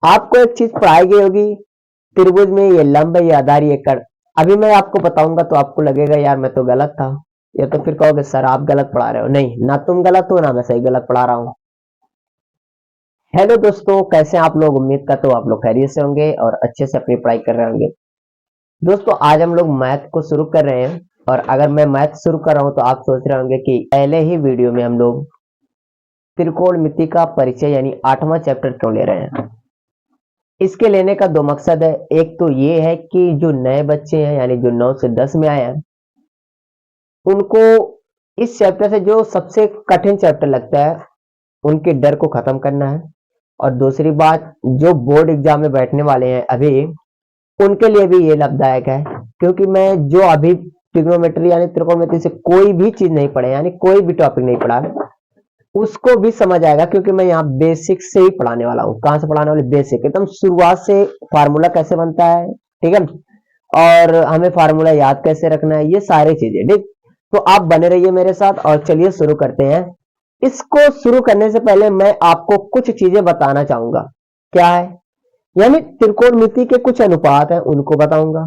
आपको एक चीज पढ़ाई गई होगी, त्रिभुज में ये लंब है, ये आधार, ये कर्ण। अभी मैं आपको बताऊंगा तो आपको लगेगा यार मैं तो गलत था, या तो फिर कहोगे सर आप गलत पढ़ा रहे हो। नहीं, ना तुम गलत हो ना मैं सही गलत पढ़ा रहा हूँ। हेलो दोस्तों, कैसे हैं आप लोग? उम्मीद करता हूँ आप लोग खैरियत से होंगे और अच्छे से अपनी पढ़ाई कर रहे होंगे। दोस्तों आज हम लोग मैथ को शुरू कर रहे हैं, और अगर मैं मैथ शुरू कर रहा हूँ तो आप सोच रहे होंगे कि पहले ही वीडियो में हम लोग त्रिकोणमिति का परिचय यानी 8वां चैप्टर क्यों ले रहे हैं। इसके लेने का दो मकसद है। एक तो ये है कि जो नए बच्चे हैं यानी जो 9 से 10 में आए हैं उनको इस चैप्टर से जो सबसे कठिन चैप्टर लगता है उनके डर को खत्म करना है। और दूसरी बात, जो बोर्ड एग्जाम में बैठने वाले हैं अभी, उनके लिए भी ये लाभदायक है, क्योंकि मैं जो अभी ट्रिग्नोमेट्री यानी त्रिकोणमिति से कोई भी चीज नहीं पढ़े यानी कोई भी टॉपिक नहीं पढ़ा उसको भी समझ आएगा, क्योंकि मैं यहाँ बेसिक से ही पढ़ाने वाला हूँ। कहाँ से पढ़ाने वाले? बेसिक, एकदम शुरुआत से। फार्मूला कैसे बनता है, ठीक है, और हमें फार्मूला याद कैसे रखना है, ये सारी चीजें, ठीक। तो आप बने रहिए मेरे साथ और चलिए शुरू करते हैं। इसको शुरू करने से पहले मैं आपको कुछ चीजें बताना चाहूंगा। क्या है? यानी त्रिकोणमिति के कुछ अनुपात हैं उनको बताऊंगा।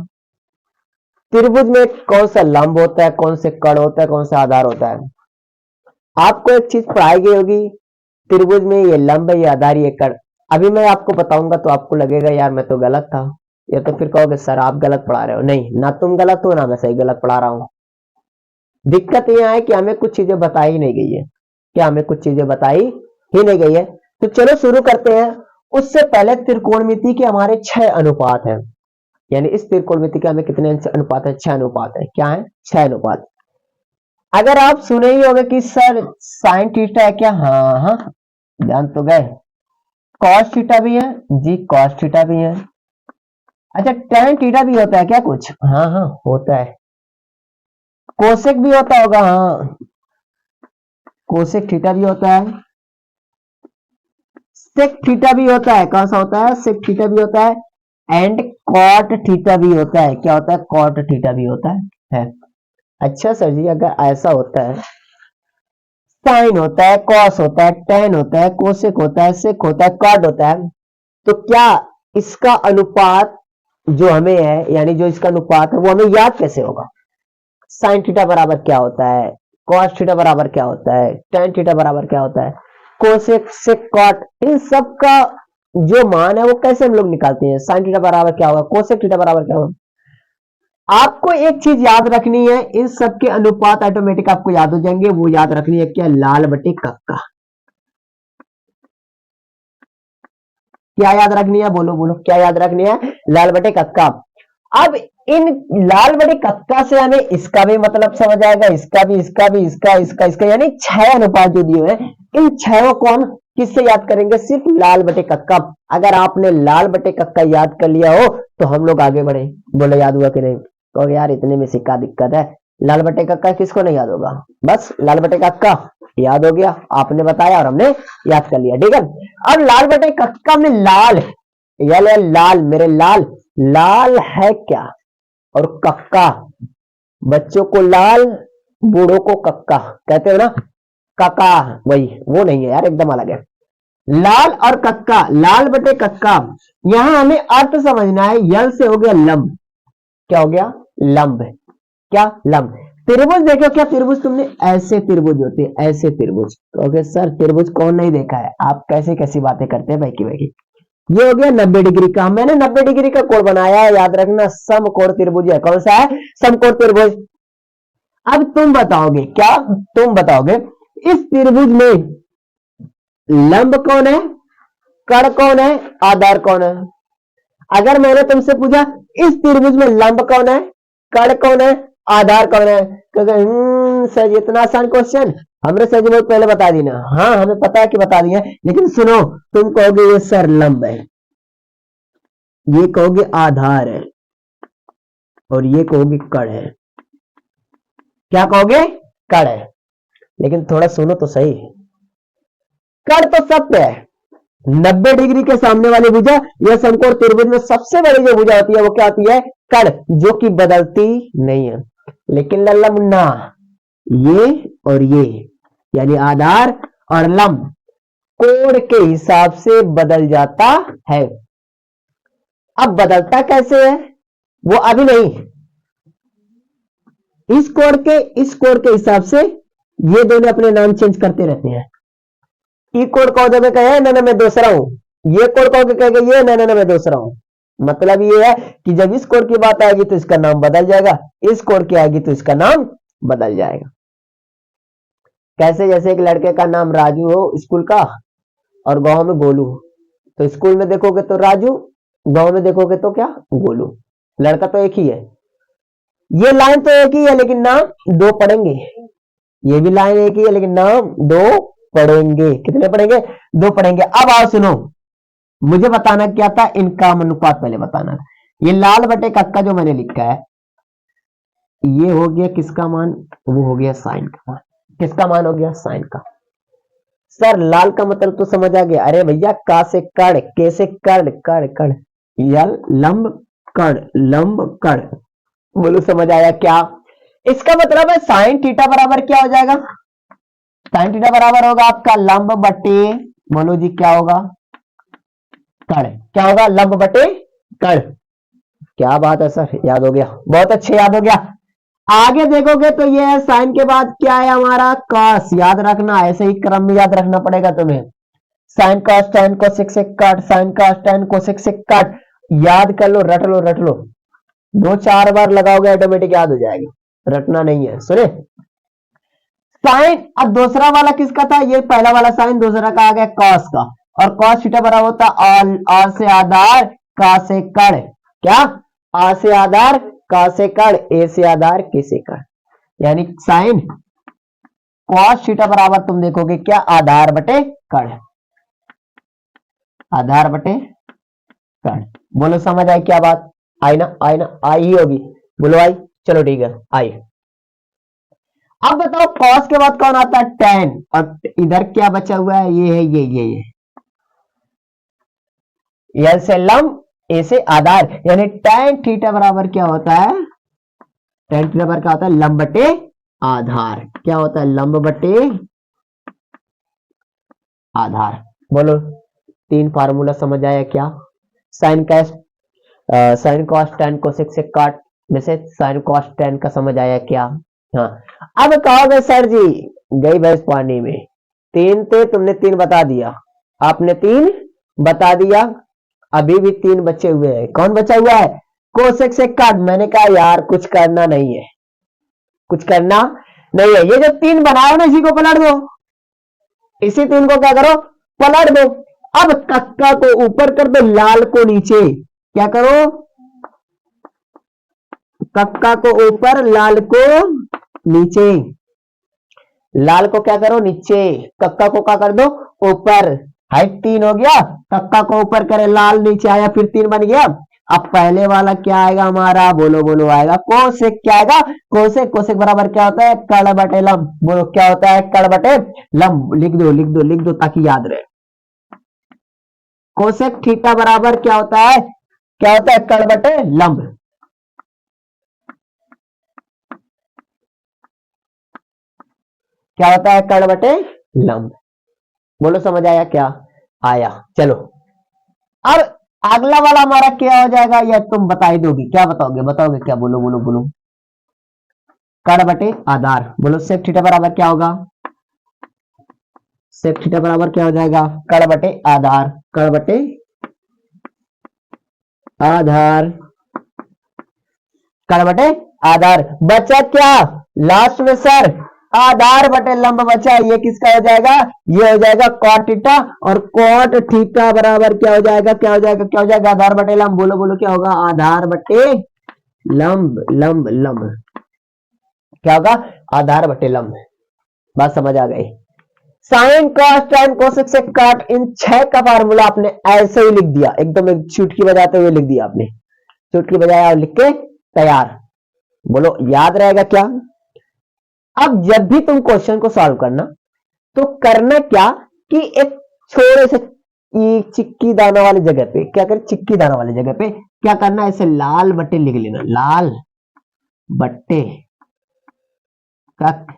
त्रिभुज में कौन सा लंब होता है, कौन से कर्ण होता है, कौन सा आधार होता है। आपको एक चीज पढ़ाई गई होगी, त्रिभुज में ये लंब है, ये आधार, ये कर्ण। अभी मैं आपको बताऊंगा तो आपको लगेगा यार मैं तो गलत था, या तो फिर कहोगे सर आप गलत पढ़ा रहे हो। नहीं, ना तुम गलत हो ना मैं सही गलत पढ़ा रहा हूँ। दिक्कत यह है कि हमें कुछ चीजें बताई ही नहीं गई है। क्या हमें कुछ चीजें बताई ही नहीं गई है? तो चलो शुरू करते हैं। उससे पहले त्रिकोणमिति के हमारे 6 अनुपात हैं। यानी इस त्रिकोणमिति के हमें कितने अनुपात है? 6 अनुपात है। क्या है? 6 अनुपात। अगर आप सुने ही होंगे कि सर साइन थीटा है क्या? हाँ हाँ, जान तो गए। कॉस थीटा भी है जी, कॉस थीटा भी है। अच्छा, टेन थीटा भी होता है क्या कुछ? हाँ हाँ होता है। कोसेक भी होता होगा, हाँ कोसेक थीटा भी होता है। सेक थीटा भी होता है। कौन सा होता है? सेक थीटा भी होता है। एंड कॉट थीटा भी होता है। क्या होता है? कॉट थीटा भी होता है। अच्छा सर जी, अगर ऐसा होता है, साइन होता है, कॉस होता है, टेन होता है, कोसेक होता है, सेक होता है, कॉट होता है, तो क्या इसका अनुपात जो हमें है यानी जो इसका अनुपात है वो हमें याद कैसे होगा? साइन थीटा बराबर क्या होता है, कॉस थीटा बराबर क्या होता है, टेन थीटा बराबर क्या होता है, कोसेक सेक कॉट, इन सब का जो मान है वो कैसे हम लोग निकालते हैं? साइन थीटा बराबर क्या होगा, कोसेक थीटा बराबर क्या होगा। आपको एक चीज याद रखनी है, इन सब के अनुपात ऑटोमेटिक आपको याद हो जाएंगे। वो याद रखनी है क्या? लाल बटे कक्का। क्या याद रखनी है? बोलो बोलो, क्या याद रखनी है? लाल बटे कक्का। अब इन लाल बटे कक्का से हमें इसका भी मतलब समझ आएगा, इसका भी, इसका भी, इसका इसका, यानी 6 अनुपात जो दिए हैं, इन 6 को हम किससे याद करेंगे? सिर्फ लाल बटे कक्का। अगर आपने लाल बटे कक्का याद कर लिया हो तो हम लोग आगे बढ़े। बोले याद हुआ कि नहीं? तो यार इतने में सिक्का दिक्कत है। लाल बटे कक्का किसको नहीं याद होगा? बस लाल बटे कक्का याद हो गया, आपने बताया और हमने याद कर लिया, ठीक है। अब लाल बटे कक्का में लाल, यार लाल, मेरे लाल, लाल है क्या? और कक्का, बच्चों को लाल, बूढ़ों को कक्का कहते हो ना, कक्का वही, वो नहीं है यार, एकदम अलग है। लाल और कक्का, लाल बटे कक्का। यहां हमें अर्थ समझना है। यल से हो गया लंब। क्या हो गया? लंब। क्या? लंब। त्रिभुज देखो, क्या त्रिभुज तुमने? ऐसे त्रिभुज होते हैं, ऐसे त्रिभुज। कहोगे सर त्रिभुज कौन नहीं देखा है? आप कैसी कैसी बातें करते हैं भाई की भाई। ये हो गया 90 डिग्री का। मैंने 90 डिग्री का कोण बनाया है, याद रखना समकोण त्रिभुज है। कौन सा है? समकोण त्रिभुज। अब तुम बताओगे, क्या तुम बताओगे इस त्रिभुज में लंब कौन है, कर्ण कौन है, आधार कौन है? अगर मैंने तुमसे पूछा इस त्रिभुज में लंब कौन है, कर्ण कौन है, आधार कौन है, क्योंकि सर इतना आसान क्वेश्चन हमने सर जी बहुत पहले बता दी ना। हाँ हमें पता है कि बता दिया, लेकिन सुनो, तुम कहोगे ये सर लंब है, ये कहोगे आधार है, और ये कहोगे कर्ण है। क्या कहोगे? कर्ण है। लेकिन थोड़ा सुनो तो सही, कर्ण तो सत्य है। 90 डिग्री के सामने वाली भुजा या समकोण त्रिभुज में सबसे बड़ी जो भुजा होती है वो क्या होती है? कर्ण, जो कि बदलती नहीं है। लेकिन लल्ला मुन्ना, ये और ये यानी आधार और लंब कोड के हिसाब से बदल जाता है। अब बदलता कैसे है वो अभी नहीं, इस कोड के हिसाब से ये दोनों अपने नाम चेंज करते रहते हैं। ई कोड कहो में कहे ना मैं दूसरा हूं, ये कोड कहो के कहेगा ये ना मैं दूसरा हूं। मतलब ये है कि जब इस कोड की बात आएगी तो इसका नाम बदल जाएगा, इस कोड की आएगी तो इसका नाम बदल जाएगा। कैसे? जैसे एक लड़के का नाम राजू हो स्कूल का और गांव में गोलू हो, तो स्कूल में देखोगे तो राजू, गांव में देखोगे तो क्या गोलू। लड़का तो एक ही है, ये लाइन तो एक ही है लेकिन नाम दो पढ़ेंगे। ये भी लाइन एक ही है लेकिन नाम दो पढ़ेंगे। कितने पढ़ेंगे? दो पढ़ेंगे। अब आओ सुनो, मुझे बताना क्या था, इनका अनुपात पहले बताना। ये लाल बटे कक्का जो मैंने लिखा है, ये हो गया किसका मान? वो हो गया साइन का मान। किसका मान हो गया? साइन का। सर लाल का मतलब तो समझ आ गया। अरे भैया का से कड़, के से कड़, कड़ कड़, यल लंब कड़, लंब कड़। बोलो समझ आया क्या? इसका मतलब है साइन थीटा बराबर क्या हो जाएगा? साइन थीटा बराबर होगा आपका लंब बटे, बोलो जी क्या होगा? कड़। क्या होगा? लंब बटे कड़। क्या बात है सर, याद हो गया, बहुत अच्छे याद हो गया। आगे देखोगे तो ये है साइन के बाद क्या है हमारा? कॉस। याद रखना, ऐसे ही क्रम में याद रखना पड़ेगा तुम्हें। साइन कॉस टेन कोसेक से cut, sign cos tan cosec से कट। याद कर लो, रट लो, रट लो। दो चार बार लगाओगे ऑटोमेटिक याद हो जाएगा, रटना नहीं है। सुने, साइन। अब दूसरा वाला किसका था? ये पहला वाला साइन, दूसरा का आ गया कॉस का। और कॉस थीटा बराबर होता आ से आधार का से कड़। क्या? आ से आधार का से कड़, ए से आधार के से कड़। यानी साइन कॉस थीटा बराबर तुम देखोगे क्या? आधार बटे कड़। आधार बटे कड़। बोलो समझ आई क्या बात? आई ना? आई ना? आई ही होगी। बोलो आई। चलो ठीक है, आई। अब बताओ कॉस के बाद कौन आता है? टेन। और इधर क्या बचा हुआ है? ये है ये यल से लंब, ए से आधार। यानी टेन थीटा बराबर क्या होता है? टेन थीटा बराबर क्या होता है? लंब बटे आधार। क्या होता है? लंब बटे आधार। बोलो तीन फार्मूला समझ आया क्या? साइन का साइन कॉस टेन कोसेक से काट में से साइन कॉस टेन का समझ आया क्या? हाँ। अब कहोगे सर जी गई भैंस पानी में, तीन थे तुमने तीन बता दिया, आपने तीन बता दिया, अभी भी तीन बचे हुए हैं। कौन बचा हुआ है? कोसेक से काट। मैंने कहा यार कुछ करना नहीं है, कुछ करना नहीं है। ये जो तीन बनाए ना इसी को पलट दो, इसी तीन को क्या करो? पलट दो। अब कक्का को ऊपर कर दो, लाल को नीचे। क्या करो? कक्का को ऊपर, लाल को नीचे। लाल को क्या करो? नीचे। कक्का को क्या कर दो? ऊपर। हाइट तीन हो गया, कक्का को ऊपर करे, लाल नीचे आया, फिर तीन बन गया। अब पहले वाला क्या आएगा हमारा? बोलो बोलो आएगा कोसेक। क्या आएगा? कोसेक। कोसेक बराबर क्या होता है? कड़ बटे लंब। बोलो क्या होता है? कड़ बटे लंब। लिख दो लिख दो लिख दो ताकि याद रहे। कोसेक थीटा बराबर क्या होता है? क्या होता है? कड़ बटे लंब। क्या होता है? कड़ बटे लंब। बोलो समझ आया क्या? आया। चलो अब अगला वाला हमारा क्या हो जाएगा? या तुम बता ही दोगी? क्या बताओगे? बताओगे क्या? बोलो बोलो बोलो। कड़ बटे आधार। बोलो सेक थीटा बराबर क्या होगा? सेक थीटा बराबर क्या हो जाएगा? कड़ बटे आधार। कड़ बटे आधार। कड़ बटे आधार। बचा क्या लास्ट में सर? आधार बटे लंब बचा। ये किसका हो जाएगा? ये हो जाएगा कॉट थीटा। और कॉट थीटा बराबर क्या हो जाएगा? क्या हो जाएगा? क्या हो जाएगा? आधार बटे लंब। बोलो बोलो क्या होगा? आधार बटे लंब। लंब लंब क्या होगा? आधार बटे लंब। बात समझ आ गई? साइन कॉस टेन कोसेक से काट, इन छह का फार्मूला आपने ऐसे ही लिख दिया, एकदम एक चुटकी बजाते हुए लिख दिया आपने। चुटकी बजाया और लिख के तैयार। बोलो याद रहेगा क्या? अब जब भी तुम क्वेश्चन को सॉल्व करना तो करना क्या कि एक छोटे से चिक्की दाना वाली जगह पे क्या कर? चिक्की दाना वाली जगह पे क्या करना? ऐसे लाल बट्टे लिख लेना। लाल बट्टे कक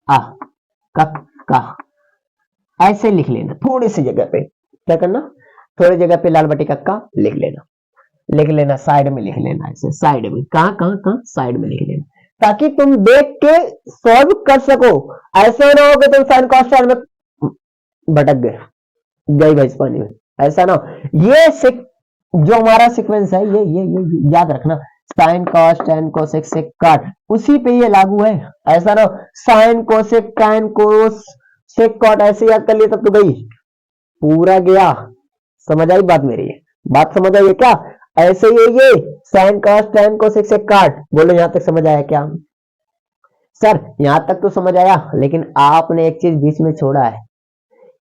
आ कक का। ऐसे लिख लेना, थोड़ी सी जगह पे क्या करना, थोड़ी जगह पे लाल बटे कक्का लिख लेना, लिख लेना, साइड में लिख लेना, ऐसे साइड में, कहाँ कहाँ कहाँ, साइड में लिख लेना, ताकि तुम देख के सॉल्व कर सको। ऐसे ना हो कि तुम साइन कॉस टैन में भटक गए, गई भैंस पानी में, ऐसा ना हो। ये जो हमारा सीक्वेंस है ये याद रखना, sine cos tan cosec sec cot, उसी पे ये लागू है। ऐसा ना हो sine cosec tan cos sec cot ऐसे याद कर लिया तब तो गई, पूरा गया। समझ आई बात मेरी, बात समझ आई क्या? ऐसे ही ये sine cos tan cosec sec cot, बोलो यहां तक समझ आया क्या? सर यहां तक तो समझ आया, लेकिन आपने एक चीज बीच में छोड़ा है।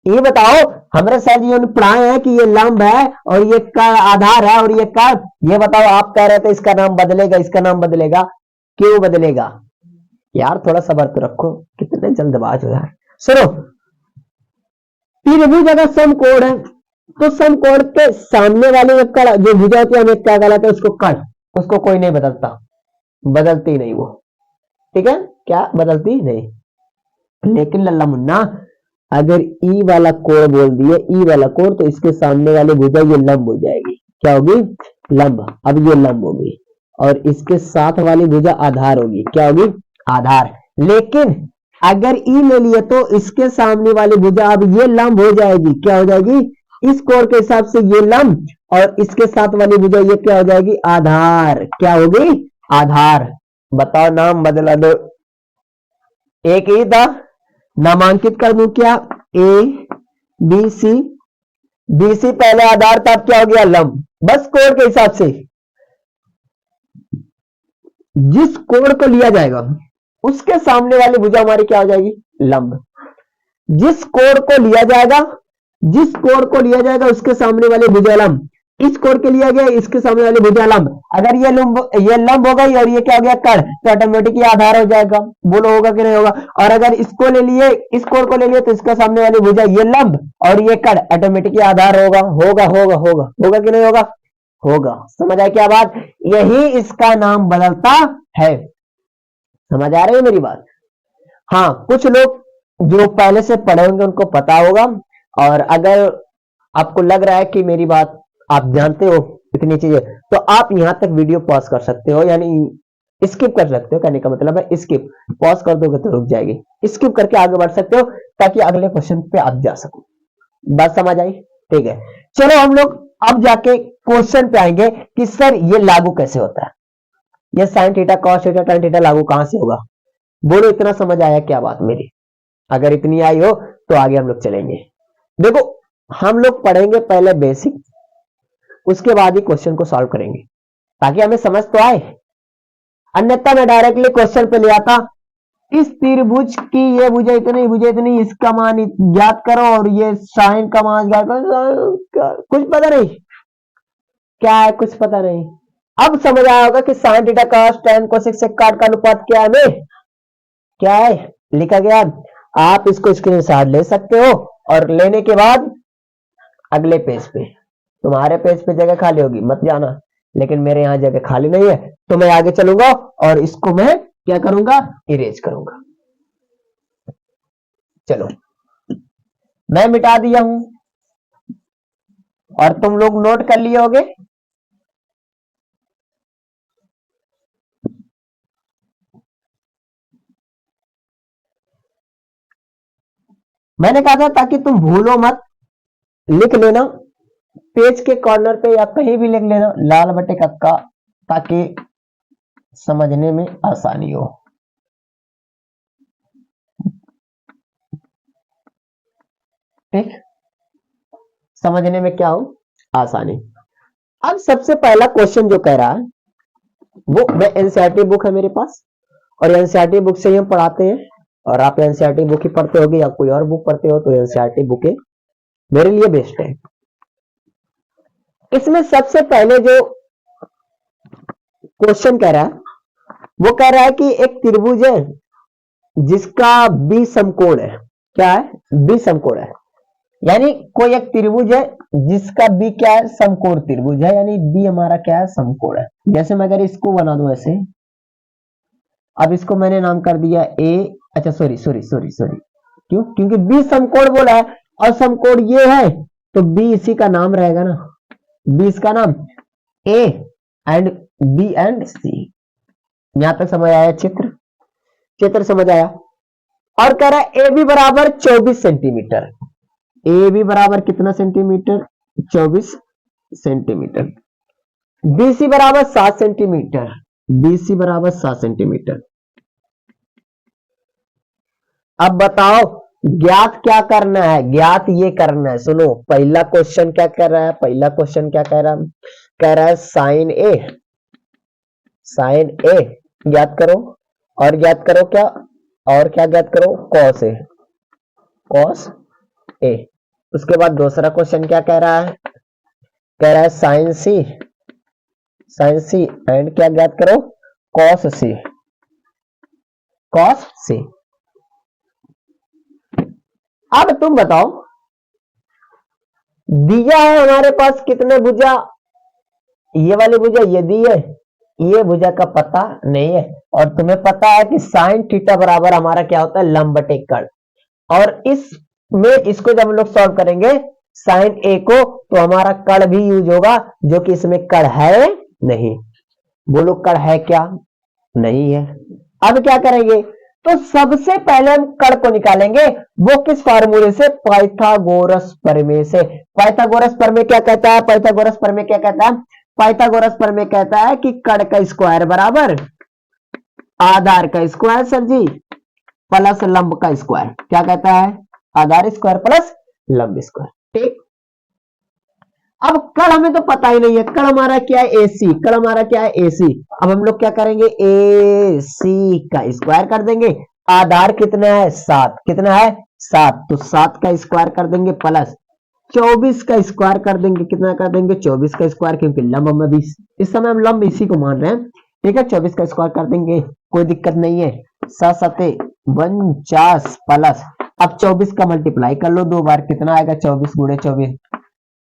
ये बताओ, हमारे सर जी ने पढ़ाए हैं कि ये लंब है और ये का आधार है और ये का, ये बताओ आप कह रहे थे इसका नाम बदलेगा, इसका नाम बदलेगा, क्यों बदलेगा? यार थोड़ा सब्र तो रखो, कितने जल्दबाज हो यार। सुनो, त्रिभुज अगर समकोण है तो समकोण के सामने वाली कड़ जो भुजा होती है, हमें क्या कहलाता है? उसको कड़, उसको कोई नहीं बदलता, बदलती नहीं वो, ठीक है, क्या बदलती नहीं। लेकिन लल्ला मुन्ना, अगर ई वाला कोण बोल दिए, ई वाला कोण, तो इसके सामने वाली भुजा ये लंब हो जाएगी, क्या होगी? लंब। अब ये लंब होगी और इसके साथ वाली भुजा आधार होगी, क्या होगी? आधार। लेकिन अगर ई ले लिए तो इसके सामने वाली भुजा अब ये लंब हो जाएगी, क्या हो जाएगी? इस कोण के हिसाब से ये लंब, और इसके साथ वाली भुजा ये क्या हो जाएगी? आधार। क्या होगी? आधार। बताओ, नाम बदला दो, एक ही था, नामांकित कर दूं क्या? A B C, B C पहले आधार था, क्या हो गया? लंब। बस कोण के हिसाब से जिस कोण को लिया जाएगा उसके सामने वाली भुजा हमारी क्या हो जाएगी? लंब। जिस कोण को लिया जाएगा, जिस कोण को लिया जाएगा उसके सामने वाली भुजा लंब। इस कोण के लिया गया, इसके सामने वाली भुजा लंब। अगर ये लंब हो गई और ये क्या हो गया? कड़, तो ऑटोमेटिक ये आधार हो जाएगा। बोलो होगा कि नहीं होगा? और अगर इसको ले लिए, इस कोण को ले लिए, तो इसके सामने वाली भुजा ये लंब और ये कड़, ऑटोमेटिक ये आधार होगा। होगा होगा होगा होगा कि नहीं होगा? होगा। समझ आए क्या बात? यही इसका नाम बदलता है। समझ आ रही है मेरी बात? हाँ, कुछ लोग जो पहले से पढ़े होंगे उनको पता होगा, और अगर आपको लग रहा है कि मेरी बात आप जानते हो इतनी चीजें, तो आप यहां तक वीडियो पॉज कर सकते हो, यानी स्किप कर सकते हो। कहने का मतलब है स्किप, पॉज कर दोगे तो रुक जाएगी, स्किप करके आगे बढ़ सकते हो ताकि अगले क्वेश्चन पे आप जा सको। बात समझ आई? ठीक है, चलो हम लोग अब जाके क्वेश्चन पे आएंगे कि सर ये लागू कैसे होता है, ये sign theta cos theta tan theta लागू कहां से होगा। बोलो इतना समझ आया क्या बात मेरी? अगर इतनी आई हो तो आगे हम लोग चलेंगे। देखो, हम लोग पढ़ेंगे पहले बेसिक, उसके बाद ही क्वेश्चन को सॉल्व करेंगे ताकि हमें समझ तो आए। अन्यथा मैं डायरेक्टली क्वेश्चन पे ले आता, इस त्रिभुज की ये भुजा इतनी, इसका मान ज्ञात करो और ये साइन का मान ज्ञात करो, कुछ पता नहीं क्या है, कुछ पता नहीं। अब समझ आया होगा कि sine theta cos tan cosec sec cot का अनुपात क्या है, क्या है लिखा गया। आप इसको स्क्रीनशॉट ले सकते हो और लेने के बाद अगले पेज पे, तुम्हारे पेज पे जगह खाली होगी, मत जाना, लेकिन मेरे यहां जगह खाली नहीं है, तो मैं आगे चलूंगा और इसको मैं क्या करूंगा? इरेज करूंगा। चलो, मैं मिटा दिया हूं और तुम लोग नोट कर लिए होगे। मैंने कहा था ताकि तुम भूलो मत, लिख लेना पेज के कॉर्नर पे या कहीं भी लिख लेना लाल बटे कक्का, ताकि समझने में आसानी हो। ठीक, समझने में क्या हो? आसानी। अब सबसे पहला क्वेश्चन जो कह रहा है वो, मैं एनसीईआरटी बुक है मेरे पास और एनसीईआरटी बुक से ही हम पढ़ाते हैं, और आप एनसीईआरटी बुक ही पढ़ते होगे या कोई और बुक पढ़ते हो तो एनसीईआरटी बुक मेरे लिए बेस्ट है। इसमें सबसे पहले जो क्वेश्चन कह रहा है वो कह रहा है कि एक त्रिभुज है जिसका बी समकोण है। क्या है? बी समकोण है, यानी कोई एक त्रिभुज है जिसका बी क्या है? समकोण त्रिभुज है, यानी बी हमारा क्या है? समकोण है। जैसे मैं अगर इसको बना दूं ऐसे, अब इसको मैंने नाम कर दिया ए, अच्छा सॉरी, क्यों? क्योंकि बी समकोण बोला है, और समकोण ये है, तो बी इसी का नाम रहेगा ना, बी इसका नाम, ए एंड बी एंड सी। यहां तक समझ आया? चित्र चित्र समझ आया? और कह रहा है ए बी बराबर 24 सेंटीमीटर, ए बी बराबर कितना सेंटीमीटर? 24 सेंटीमीटर। बीसी बराबर 7 सेंटीमीटर, बीसी बराबर 7 सेंटीमीटर। अब बताओ ज्ञात क्या करना है? ज्ञात ये करना है, सुनो पहला क्वेश्चन क्या कर रहा है, पहला क्वेश्चन क्या कह रहा है? कह रहा है साइन ए, साइन ए ज्ञात करो, और ज्ञात करो क्या, और क्या ज्ञात करो? Cos A, cos A. उसके बाद दूसरा क्वेश्चन क्या कह रहा है? कह रहा है sine C, sine C and क्या ज्ञात करो? Cos C, cos C. अब तुम बताओ दिया है हमारे पास कितने भुजा, ये वाली भुजा ये दी है, ये भुजा का पता नहीं है, और तुम्हें पता है कि साइन थीटा बराबर हमारा क्या होता है? लंब बटे कर्ण। और इसमें इसको जब हम लोग सॉल्व करेंगे साइन ए को, तो हमारा कर्ण भी यूज होगा, जो कि इसमें कर्ण है नहीं। बोलो कर्ण है क्या? नहीं है। अब क्या करेंगे? तो सबसे पहले हम कर्ण को निकालेंगे, वो किस फार्मूले से? पाइथागोरस प्रमेय से। पाइथागोरस प्रमेय क्या कहता है? पाइथागोरस प्रमेय क्या कहता है? पाइथागोरस प्रमेय कहता है कि कर्ण का स्क्वायर बराबर आधार का स्क्वायर सर जी प्लस लंब का स्क्वायर। क्या कहता है? आधार स्क्वायर प्लस लंब स्क्वायर। ठीक। अब कर्ण हमें तो पता ही नहीं है, कर्ण हमारा क्या है? AC। कर्ण हमारा क्या है? AC। अब हम लोग क्या करेंगे? AC का स्क्वायर कर देंगे। आधार कितना है? 7। कितना है? 7। तो 7 का स्क्वायर कर देंगे प्लस 24 का स्क्वायर कर देंगे। कितना कर देंगे? 24 का स्क्वायर, क्योंकि लंब हम अभी इस समय हम लंब इसी को मान रहे हैं। ठीक है, 24 का स्क्वायर कर देंगे, कोई दिक्कत नहीं है। 7 7 49 प्लस, अब 24 का मल्टीप्लाई कर लो 2 बार, कितना आएगा? 24 गुणे 24,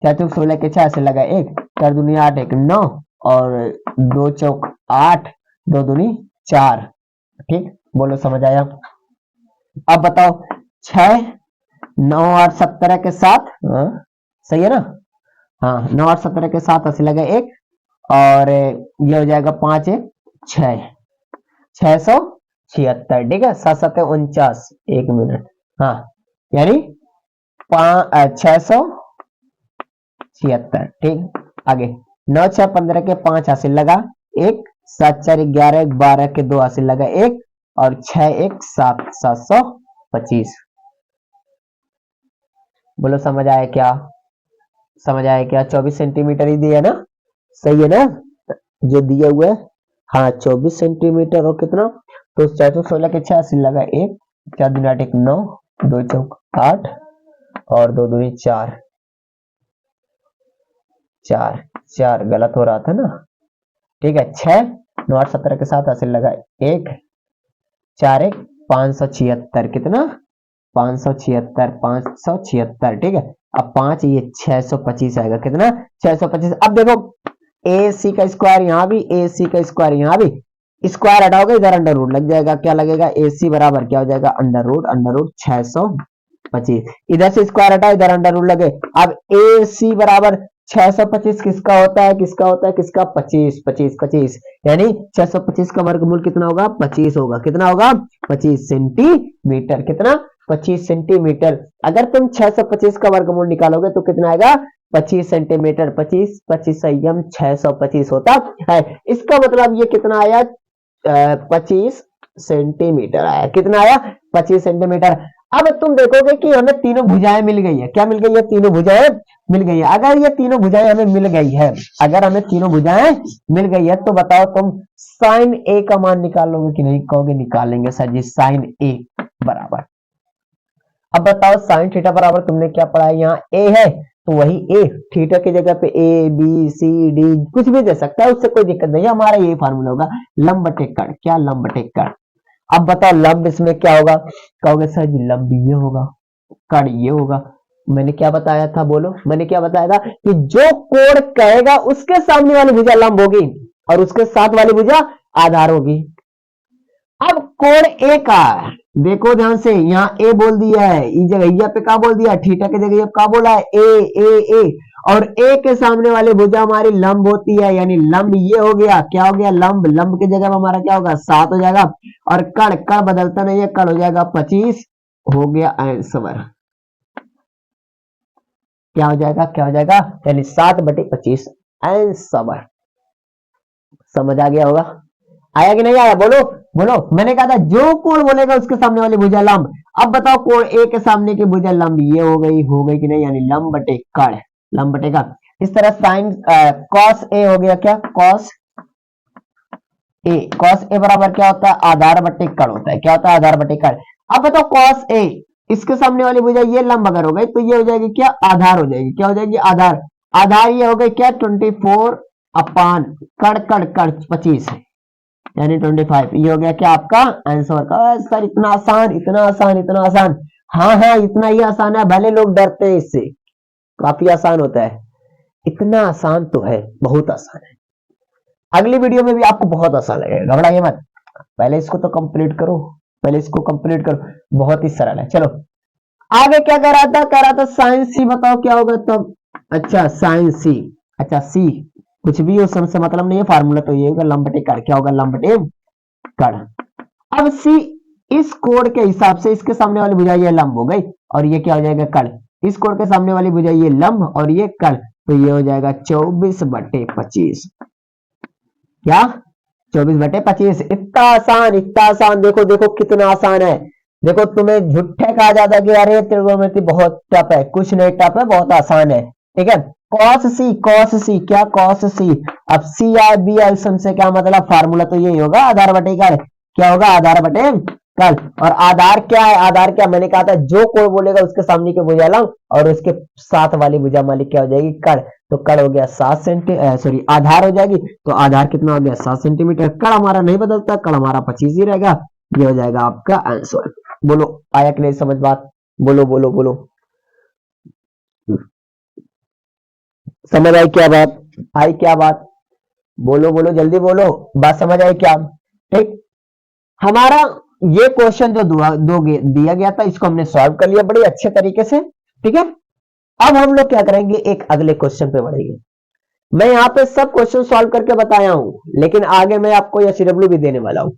4 चौक 16 के 6 से लगा 1, 4 दूनी 8 1 9, और 2 चौक 8, 2 दूनी 4। ठीक, बोलो समझ आया? अब बताओ 6 9 8 17 के साथ, सही है ना? हाँ, 9 8 17 के साथ ऐसे लगा 1, और ये हो जाएगा 5 1 6, 676। ठीक है, 7 7 49, 1 मिनट, हाँ यानी 676। ठीक, आगे 9 6 15 के 5 हासिल लगा 1, 7 4 11 12 के 2 हासिल लगा 1, और 6 1 7 725। बोलो समझ आया क्या? समझ आया क्या? 24 सेंटीमीटर ही दिया ना, सही है ना जो दिया हुआ है? हाँ 24 सेंटीमीटर, और कितना? तो 4 चौक 16 के 6 हासिल लगा 1, 4 दूनी 8 1 9, 2 चौक 8, और 2 दूनी 4 4 4 गलत हो रहा था ना। ठीक है, 6 9 8 17 के साथ हासिल लगा 1, 4 1 576। कितना? 576 576। ठीक है, अब 5 ये 625 आएगा। कितना? 625। अब देखो AC का स्क्वायर यहाँ भी, AC का स्क्वायर यहाँ भी, स्क्वायर हटाओगे इधर अंडर रूट लग जाएगा। क्या लगेगा? AC बराबर क्या हो जाएगा? Under root 625। इधर से स्क्वायर हटाओ, इधर अंडर रूट लगे। अब AC बराबर 625 किसका होता है? किसका होता है? किसका? 25 25 25, यानी 625 का वर्गमूल कितना होगा? 25 होगा। कितना होगा? 25 सेंटीमीटर। कितना? 25 सेंटीमीटर। अगर तुम 625 का वर्गमूल निकालोगे तो कितना आएगा? 25 सेंटीमीटर। 25 25 संयम 625 होता है। इसका मतलब ये कितना आया? 25 सेंटीमीटर आया। कितना आया? 25 सेंटीमीटर। अब तुम देखोगे कि हमें तीनों भुजाएं मिल गई है। क्या मिल गई है? तीनों भुजाएं मिल गई है। अगर ये तीनों भुजाएं हमें मिल गई है, अगर हमें तीनों भुजाएं मिल गई है, तो बताओ तुम साइन ए का मान निकालोगे कि नहीं? कहोगे निकालेंगे सर जी, साइन ए बराबर। अब बताओ साइन थीटा बराबर तुमने क्या पढ़ा है? यहाँ ए है तो वही ए, थीटा की जगह पे ए बी सी डी कुछ भी दे सकता है, उससे कोई दिक्कत नहीं है। हमारा ये फार्मूला होगा लंब बटे कर्ण। क्या? लंब बटे कर्ण। अब बताओ लंब इसमें क्या होगा? कहोगे सर जी लंब ये होगा, कर्ण ये होगा। मैंने क्या बताया था? बोलो, मैंने क्या बताया था? कि जो कोण कहेगा उसके सामने वाली भुजा लंब होगी, और उसके साथ वाली भुजा आधार होगी। अब कोण ए का देखो ध्यान से, यहाँ ए बोल दिया है, इस जगह यहाँ पे क्या बोल दिया, थीटा की जगह क्या बोला है, ए। और ए के सामने वाली भुजा हमारी लंब होती है, यानी लंब ये हो गया, क्या हो गया, लंब। लंब की जगह हमारा क्या होगा, 7 हो जाएगा। और कण बदलता नहीं है, कण हो जाएगा 25, हो गया आंसर। क्या हो जाएगा, क्या हो जाएगा, यानी 7/25 आंसर। समझ आ गया होगा, आया कि नहीं आया, बोलो बोलो। मैंने कहा था जो कोण बोलेगा उसके सामने वाली भुजा लंब। अब बताओ कोण ए के सामने की भुजा लंब ये हो गई कि नहीं, यानी लंब बटे कण, लंब बटे कण। इस तरह साइन कॉस ए हो गया, क्या कॉस ए, कॉस ए बराबर क्या होता है, आधार बटे कण होता है, क्या होता है, आधार बटे कण। अब बताओ कॉस ए, इसके सामने वाली भुजा ये लंब अगर हो गई तो ये हो जाएगी क्या, आधार हो जाएगी, क्या हो जाएगी, आधार। आधार ये हो गई क्या, 24 अपान कण कण कण 25 यानी 25। ये हो गया क्या आपका आंसर का। सर इतना आसान, इतना आसान, इतना आसान। हाँ, इतना ही आसान है, भले लोग डरते हैं इससे, काफी आसान होता है। इतना आसान तो है, बहुत आसान है। अगली वीडियो में भी आपको बहुत आसान लगेगा, घबराइए मत। पहले इसको तो कंप्लीट करो, पहले इसको कंप्लीट करो, बहुत ही सरल है। चलो आगे क्या कह रहा था साइन सी, बताओ क्या होगा तब। अच्छा साइन सी, अच्छा सी कुछ भी हो, समझ से मतलब नहीं है, फार्मूला तो ये होगा लंब बटे कण, क्या होगा, लंब बटे कण। अब सी, इस कोण के हिसाब से इसके सामने वाली भुजा ये लंब हो गई, और ये क्या हो जाएगा, कण। इस कोण के सामने वाली भुजा ये लंब और ये कण, तो ये हो जाएगा 24/25। क्या 24/25। इतना आसान, इतना आसान, देखो देखो कितना आसान है। देखो तुम्हें झूठे कहा जाता है कि अरे त्रिकोणमिति बहुत टफ है, कुछ नहीं टफ है, बहुत आसान है, ठीक है। कॉस सी क्या, कॉस सी। अब सी आई बी आई से क्या मतलब, फार्मूला तो यही होगा, आधार बटे कण, क्या होगा, आधार बटे कण। और आधार क्या है, आधार क्या, मैंने कहा था जो कोण बोलेगा उसके सामने की भुजा लंब और उसके साथ वाली भुजा मालिक क्या हो जाएगी, कण। तो कण हो गया 7 सेंटीमीटर, सॉरी आधार हो जाएगी, तो आधार कितना हो गया 7 सेंटीमीटर। कण हमारा नहीं बदलता, कण हमारा 25 ही रहेगा। ये हो जाएगा आपका आंसर। बोलो आया कि नहीं समझ बात, बोलो बोलो बोलो, समझ आई क्या बात, आई क्या बात, बोलो बोलो जल्दी बोलो, बात समझ आई क्या, ठीक। हमारा ये क्वेश्चन जो दिया गया था इसको हमने सॉल्व कर लिया बड़े अच्छे तरीके से, ठीक है। अब हम लोग क्या करेंगे, एक अगले क्वेश्चन पे बढ़ेंगे। मैं यहाँ पे सब क्वेश्चन सॉल्व करके बताया हूं, लेकिन आगे मैं आपको एचडब्ल्यू भी देने वाला हूं।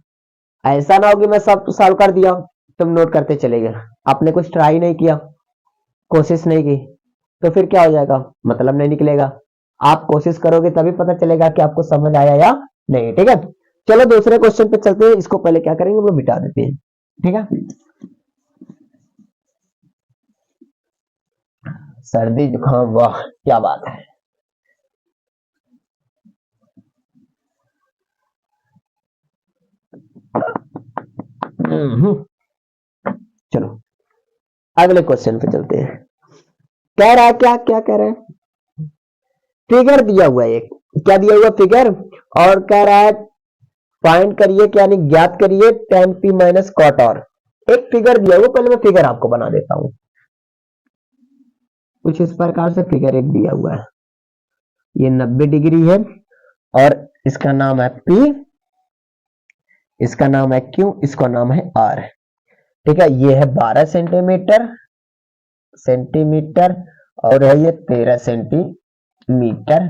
ऐसा ना हो कि मैं सब सॉल्व कर दिया तुम नोट करते चले गए, आपने कुछ ट्राई नहीं किया, कोशिश नहीं की, तो फिर क्या हो जाएगा, मतलब नहीं निकलेगा। आप कोशिश करोगे तभी पता चलेगा कि आपको समझ आया या नहीं, ठीक है। चलो दूसरे क्वेश्चन पे चलते हैं, इसको पहले क्या करेंगे वो मिटा देते हैं, ठीक है। सर्दी जुकाम, वाह क्या बात है। चलो अगले क्वेश्चन पे चलते हैं। कह रहा है क्या, क्या कह रहा है, फिगर दिया हुआ है एक, क्या दिया हुआ फिगर, और कह रहा है फाइंड करिए, क्या नहीं ज्ञात करिए tan p माइनस कॉट। और एक फिगर दिया हुआ, पहले मैं फिगर आपको बना देता हूं। कुछ इस प्रकार से फिगर एक दिया हुआ है, ये 90 डिग्री है और इसका नाम है P, इसका नाम है Q, इसका नाम है R, ठीक है। ये है 12 सेंटीमीटर और है ये 13 सेंटीमीटर।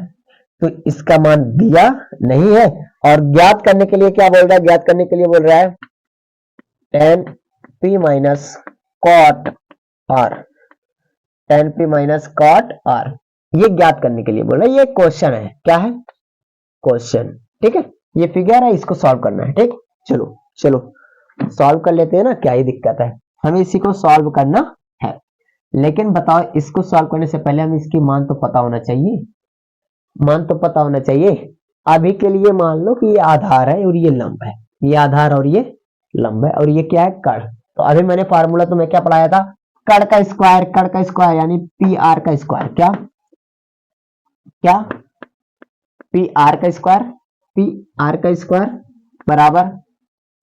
तो इसका मान दिया नहीं है, और ज्ञात करने के लिए क्या बोल रहा है, ज्ञात करने के लिए बोल रहा है tan p minus cot r, tan p minus cot r, ये ज्ञात करने के लिए बोल रहा है। ये क्वेश्चन है, क्या है, क्वेश्चन, ठीक है। ये फिगर है, इसको सॉल्व करना है, ठीक। चलो चलो सॉल्व कर लेते हैं ना, क्या ही दिक्कत है, हमें इसी को सॉल्व करना है। लेकिन बताओ इसको सॉल्व करने से पहले हमें इसकी मान तो पता होना चाहिए, मान तो पता होना चाहिए। अभी के लिए मान लो कि ये आधार है और ये लंब है, ये आधार और ये लंब है, और ये क्या है, कण। तो अभी मैंने फार्मूला तो मैं क्या पढ़ाया था, कण का स्क्वायर यानी पी आर का स्क्वायर, क्या क्या पी आर का स्क्वायर बराबर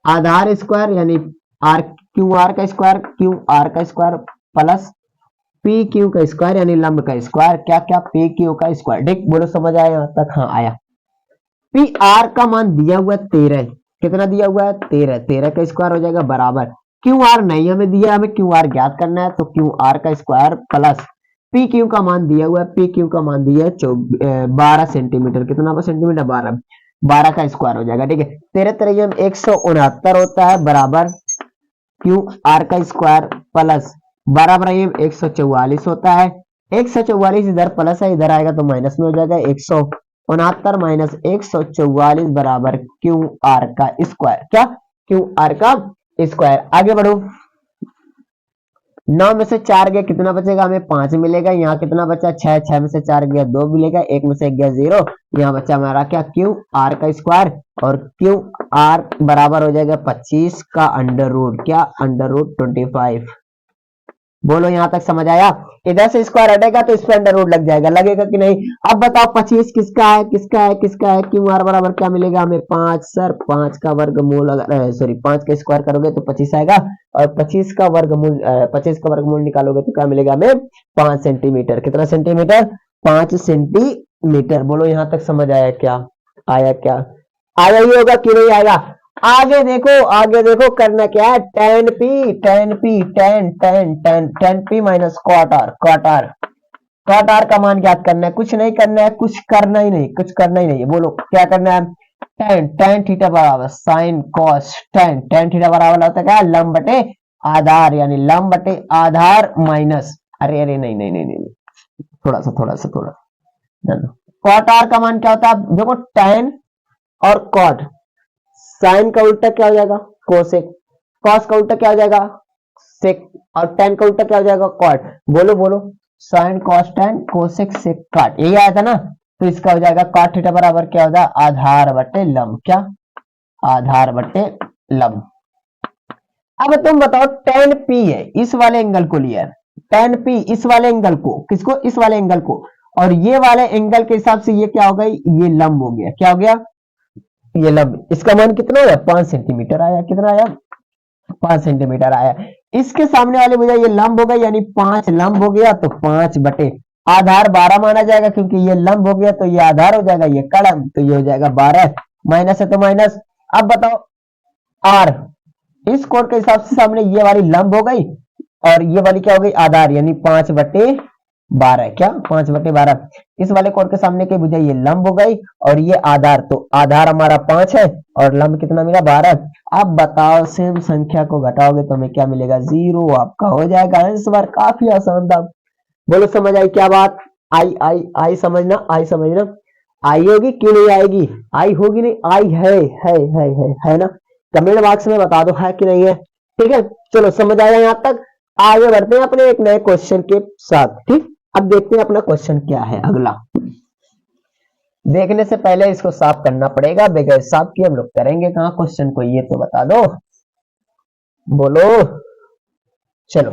आधार स्क्वायर यानी आर क्यू आर का स्क्वायर प्लस पी क्यू का स्क्वायर यानी लंब का स्क्वायर, क्या क्या पी क्यू का स्क्वायर, ठीक। बोलो समझ आया यहाँ तक, हाँ आया। पी आर का मान दिया हुआ है 13, कितना दिया हुआ है 13, 13 का स्क्वायर हो जाएगा बराबर क्यू आर नहीं हमें दिया, हमें क्यू आर ज्ञात करना है, तो क्यू आर का स्क्वायर प्लस पी क्यू का मान दिया हुआ है, पी क्यू का मान दिया है 12 सेंटीमीटर, कितना सेंटीमीटर 12, 12 का स्क्वायर हो जाएगा। ठीक है, 13 169 होता है बराबर क्यू आर का स्क्वायर प्लस 12 144 होता है। 144 इधर प्लस है, इधर आएगा तो माइनस में हो जाएगा। 169 माइनस 144 बराबर क्यू आर का स्क्वायर, क्या क्यू आर का स्क्वायर। आगे बढ़ो, 9 में से 4 गया कितना बचेगा, हमें 5 मिलेगा। यहाँ कितना बचा 6, 6 में से 4 गया 2 मिलेगा, 1 में से 1 गया 0। यहाँ बचा हमारा क्या क्यू आर का स्क्वायर, और क्यू आर बराबर हो जाएगा 25 का अंडर रूट, क्या अंडर रूट 25। बोलो यहां तक समझ आया। इधर से स्क्वायर हटेगा तो इस पे अंडर रूट लग जाएगा, लगेगा कि नहीं। अब बताओ 25 किसका है, किसका है, किसका है। क्यू आर बराबर क्या मिलेगा हमें 5 सर, 5 का वर्गमूल अगर सॉरी 5 का स्क्वायर करोगे तो 25 आएगा, और 25 का वर्गमूल निकालोगे तो क्या मिलेगा हमें 5 सेंटीमीटर। कितना सेंटीमीटर 5 सेंटीमीटर। बोलो यहां तक समझ आया क्या, आया क्या, आया ही होगा कि नहीं आएगा। आगे देखो, आगे देखो करना क्या है, tan p minus cot r का मान ज्ञात करना है। कुछ नहीं करना है, कुछ करना ही नहीं, कुछ करना ही नहीं है। बोलो क्या करना है, tan थीटा बराबर sin cos tan थीटा बराबर होता है क्या लंब बटे आधार, यानी लंब बटे आधार माइनस, अरे अरे नहीं नहीं नहीं नहीं, थोड़ा सा cot r का मान क्या होता है, देखो tan और cot, साइन का उल्टा क्या हो जाएगा कोसेक, कॉस का उल्टा क्या हो जाएगा सेक, और टेन का उल्टा क्या हो जाएगा कॉट। बोलो बोलो, sine cos tan cosec sec cot, यही आया था ना। तो इसका हो जाएगा कॉट थीटा बराबर क्या हो जाएगा आधार बटे लंब, क्या आधार बटे लंब। अब तुम बताओ टेन पी है, इस वाले एंगल को लिया है, टेन पी इस वाले एंगल को, किसको इस वाले एंगल को, और ये वाले एंगल के हिसाब से ये क्या हो गई, ये लंब हो गया, क्या हो गया ये लंब। इसका मान कितना आया 5 सेंटीमीटर आया, कितना आया 5 सेंटीमीटर आया। इसके सामने वाले भैया ये लंब हो गया, यानी 5 लंब हो गया, तो 5 बटे आधार 12 माना जाएगा, क्योंकि ये लंब हो गया तो ये आधार हो जाएगा, ये कड़म तो ये हो जाएगा 12, माइनस है तो माइनस। अब बताओ आर, इस कोण के हिसाब से सामने ये वाली लंब हो गई, और ये वाली क्या हो गई आधार, यानी 5 बटे 12, क्या 5 बटे 12। इस वाले कोण के सामने के भुजा ये लंब हो गई, और ये आधार, तो आधार हमारा 5 है और लंब कितना मिला 12। अब बताओ सेम संख्या को घटाओगे तो हमें क्या मिलेगा 0, आपका हो जाएगा आंसर। काफी आसान था। बोलो समझ आई क्या बात, आई आई आई समझना, आई समझना, आई होगी क्यों नहीं आएगी, आई होगी नहीं, आई है ना। कमेंट बॉक्स में बता दो है कि नहीं है, ठीक है। चलो समझ आया यहाँ तक, आगे बढ़ते हैं अपने एक नए क्वेश्चन के साथ। ठीक, अब देखते हैं अपना क्वेश्चन क्या है अगला। देखने से पहले इसको साफ करना पड़ेगा, बगैर साफ किए हम लोग करेंगे कहाँ क्वेश्चन को, ये तो बता दो। बोलो चलो।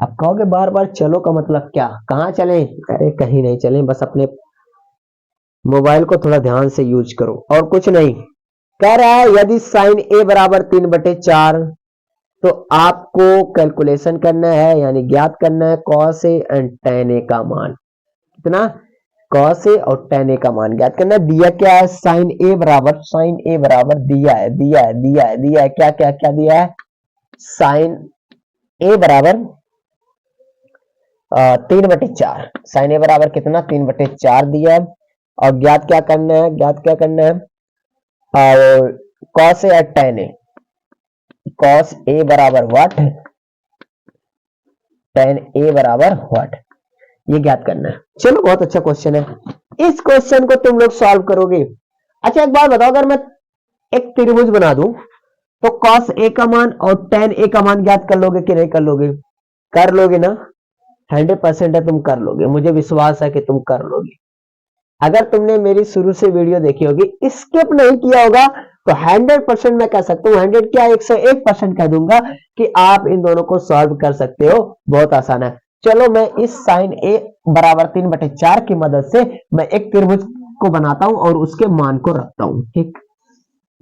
अब कहोगे बार बार चलो का मतलब क्या, कहाँ चले, अरे कहीं नहीं चले, बस अपने मोबाइल को थोड़ा ध्यान से यूज करो और कुछ नहीं। कह रहा है यदि साइन ए बराबर 3/4, तो आपको कैलकुलेशन करना है, यानी ज्ञात करना है कॉस ए एंड टेन ए का मान। कितना, कॉस ए और टेन ए का मान ज्ञात करना है। दिया क्या है, साइन ए बराबर दिया है क्या क्या क्या दिया है, साइन ए बराबर 3/4, साइन ए बराबर कितना 3/4 दिया है, और ज्ञात क्या करना है, और कॉस ए और टेन ए, कॉस ए बराबर व्हाट, टेन ए बराबर व्हाट, ये ज्ञात करना है। चलो बहुत अच्छा क्वेश्चन है, इस क्वेश्चन को तुम लोग सॉल्व करोगे। अच्छा एक बात बताओ, अगर मैं एक त्रिभुज बना दूं तो कॉस ए का मान और टेन ए का मान ज्ञात कर लोगे कि नहीं कर लोगे, कर लोगे ना, 100% है तुम कर लोगे, मुझे विश्वास है कि तुम कर लोगे। अगर तुमने मेरी शुरू से वीडियो देखी होगी, स्किप नहीं किया होगा, तो 100% मैं कह सकता हूँ, 100 क्या 101% कह दूंगा कि आप इन दोनों को सॉल्व कर सकते हो, बहुत आसान है। चलो मैं इस साइन ए बराबर 3/4 की मदद से मैं एक त्रिभुज को बनाता हूं और उसके मान को रखता हूं। ठीक,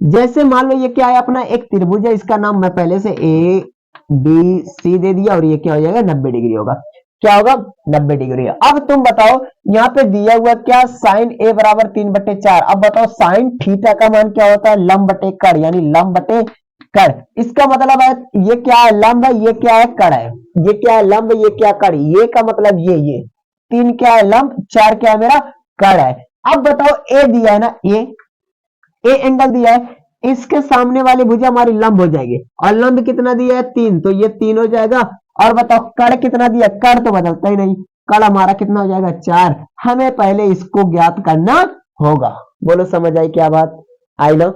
जैसे मान लो ये क्या है अपना एक त्रिभुज है, इसका नाम मैं पहले से ए बी सी दे दिया, और ये क्या हो जाएगा 90 डिग्री होगा, क्या होगा 90 डिग्री। अब तुम बताओ यहाँ पे दिया हुआ क्या, साइन ए बराबर 3/4। अब बताओ साइन थीटा का मान क्या होता है, लंब बटे कड़, यानी लंब बटे कड़, इसका मतलब है ये क्या है, लंब है, ये क्या है, कड़ है। ये क्या है, लंब, ये क्या कड़, ये का मतलब ये तीन क्या है, लंब, चार क्या है मेरा, कड़ है। अब बताओ ए दिया है ना, ए एंगल दिया है, इसके सामने वाली भुजा हमारी लंब हो जाएगी, और लंब कितना दिया है, तीन, तो ये तीन हो जाएगा। और बताओ कड़ कितना दिया, कड़ तो बदलता ही नहीं, कड़ हमारा कितना हो जाएगा, चार। हमें पहले इसको ज्ञात करना होगा। बोलो समझ आई क्या बात आई ना।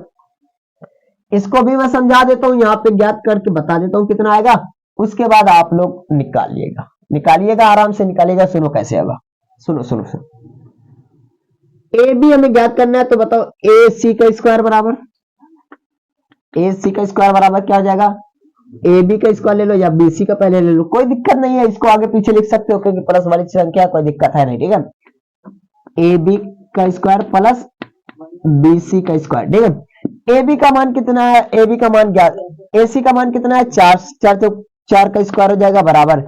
इसको भी मैं समझा देता हूं, यहाँ पे ज्ञात करके बता देता हूं कितना आएगा, उसके बाद आप लोग निकालिएगा, निकालिएगा आराम से निकालिएगा। सुनो कैसे होगा, सुनो सुनो सुनो। ए बी हमें ज्ञात करना है, तो बताओ ए सी का स्क्वायर बराबर, ए सी का स्क्वायर बराबर क्या हो जाएगा, ए बी का स्क्वायर ले लो या बी सी का पहले ले लो, कोई दिक्कत नहीं है, इसको आगे पीछे लिख सकते हो क्योंकि प्लस वाली संख्या कोई दिक्कत है नहीं, ठीक है। ए बी का स्क्वायर प्लस बी सी का स्क्वायर, ठीक है। ए बी का मान कितना है, ए बी का मान क्या, ए सी का मान कितना है, चार, चार तो चार का स्क्वायर हो जाएगा बराबर,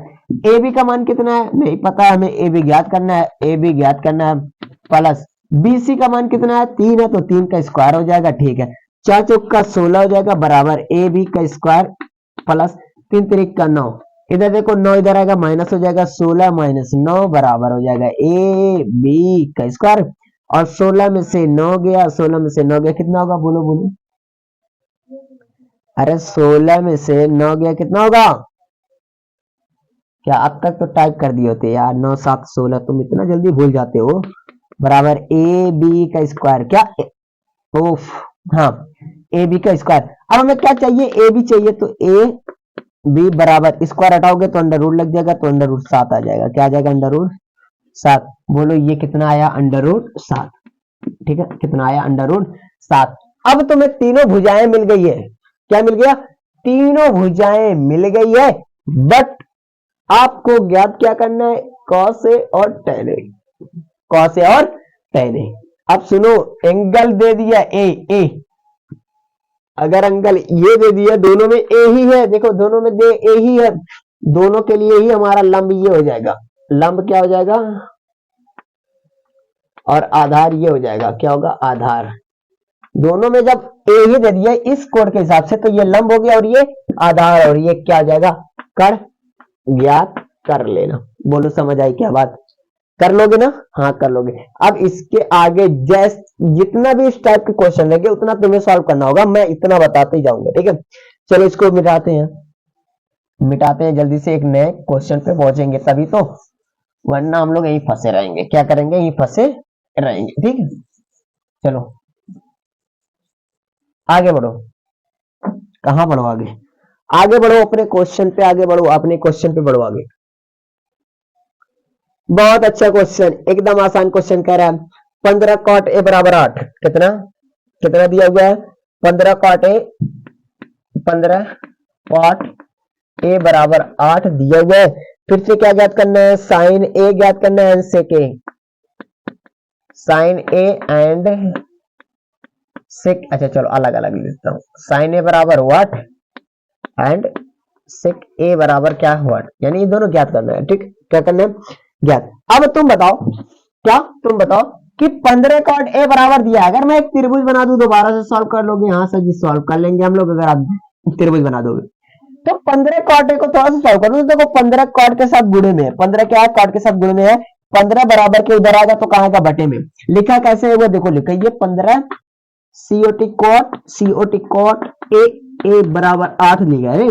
ए बी का मान कितना है नहीं पता है हमें, ए बी ज्ञात करना है, ए बी ज्ञात करना है, प्लस बी सी का मान कितना है, तीन है, तो तीन का स्क्वायर हो जाएगा, ठीक है। चार चौक का 16 हो जाएगा बराबर ए बी का स्क्वायर प्लस तीन तिरिक का 9, इधर देखो 9 इधर आएगा माइनस हो जाएगा, 16 माइनस 9 बराबर हो जाएगा ए बी का स्क्वायर, और 16 में से 9 गया, 16 में से 9 गया, कितना होगा बोलो बोलो, अरे 16 में से 9 गया कितना होगा, क्या अब तक तो टाइप कर दिए होते यार, 9 7 16, तुम इतना जल्दी भूल जाते हो, बराबर ए बी का स्क्वायर, क्या ओफ, हाँ ए बी का स्क्वायर। अब हमें क्या चाहिए, ए बी चाहिए, तो ए बी बराबर स्क्वायर हटाओगे तो अंडर रूट लग जाएगा, तो अंडर रूट 7 आ जाएगा, क्या आ जाएगा, अंडर रूट 7। बोलो ये कितना आया, अंडर रूट 7, ठीक है, कितना आया, अंडर रूट 7। अब तुम्हें तीनों भुजाएं मिल गई है, क्या मिल गया, तीनों भुजाएं मिल गई है, बट आपको ज्ञात क्या करना है, कॉस ए और टेन ए, कॉस ए और टेन ए। अब सुनो, एंगल दे दिया ए, अगर एंगल ये दे दिया, दोनों में ए ही है, देखो दोनों में दे ए ही है, दोनों के लिए ही हमारा लंब ये हो जाएगा, लंब क्या हो जाएगा, और आधार ये हो जाएगा, क्या होगा, आधार। दोनों में जब ए ही दे दिया इस कोड के हिसाब से, तो ये लंब हो गया और ये आधार, और ये क्या हो जाएगा, कड़, ज्ञात कर लेना। बोलो समझ आई क्या बात, कर लोगे ना, हाँ कर लोगे। अब इसके आगे जितना भी इस टाइप के क्वेश्चन रहेंगे उतना तुम्हें सॉल्व करना होगा, मैं इतना बताते ही जाऊंगा, ठीक है। चलो इसको मिटाते हैं जल्दी से, एक नए क्वेश्चन पे पहुंचेंगे तभी तो, वरना हम लोग यहीं फंसे रहेंगे, क्या करेंगे, यहीं फंसे रहेंगे, ठीक है। चलो आगे बढ़ो, कहां बढ़ो, आगे बढ़ो, अपने क्वेश्चन पे आगे बढ़ो, अपने क्वेश्चन पे बढ़ो आगे। बहुत अच्छा क्वेश्चन, एकदम आसान क्वेश्चन कह रहा है, 15 कॉट ए बराबर 8, कितना कितना दिया हुआ है, 15 कॉट ए, 15 कॉट ए बराबर 8 दिया हुआ है। फिर से क्या ज्ञात करना है, साइन ए ज्ञात करना है, सेक ए, साइन ए एंड सेक, अच्छा चलो अलग अलग लिखता हूं, साइन ए बराबर व्हाट एंड सेक ए बराबर क्या व्हाट, यानी ये दोनों ज्ञात करना है, ठीक, क्या करना है, ज्ञात। अब तुम बताओ, क्या तुम बताओ कि 15 कॉट ए बराबर दिया है, अगर मैं एक त्रिभुज बना दूं, दोबारा से सॉल्व कर लोगे, यहां से जी सॉल्व कर लेंगे हम लोग, अगर आप त्रिभुज बना दोगे तो 15 कॉट ए को थोड़ा सा सॉल्व कर दो, देखो 15 कॉट के साथ गुणे में है, 15 क्या है, कॉट के साथ गुणे में है, 15 बराबर के उधर आएगा तो कहां का, बटे में, लिखा कैसे है वो देखो, लिखा ये 15 सीओटी कॉट ए बराबर 8 लिखा है।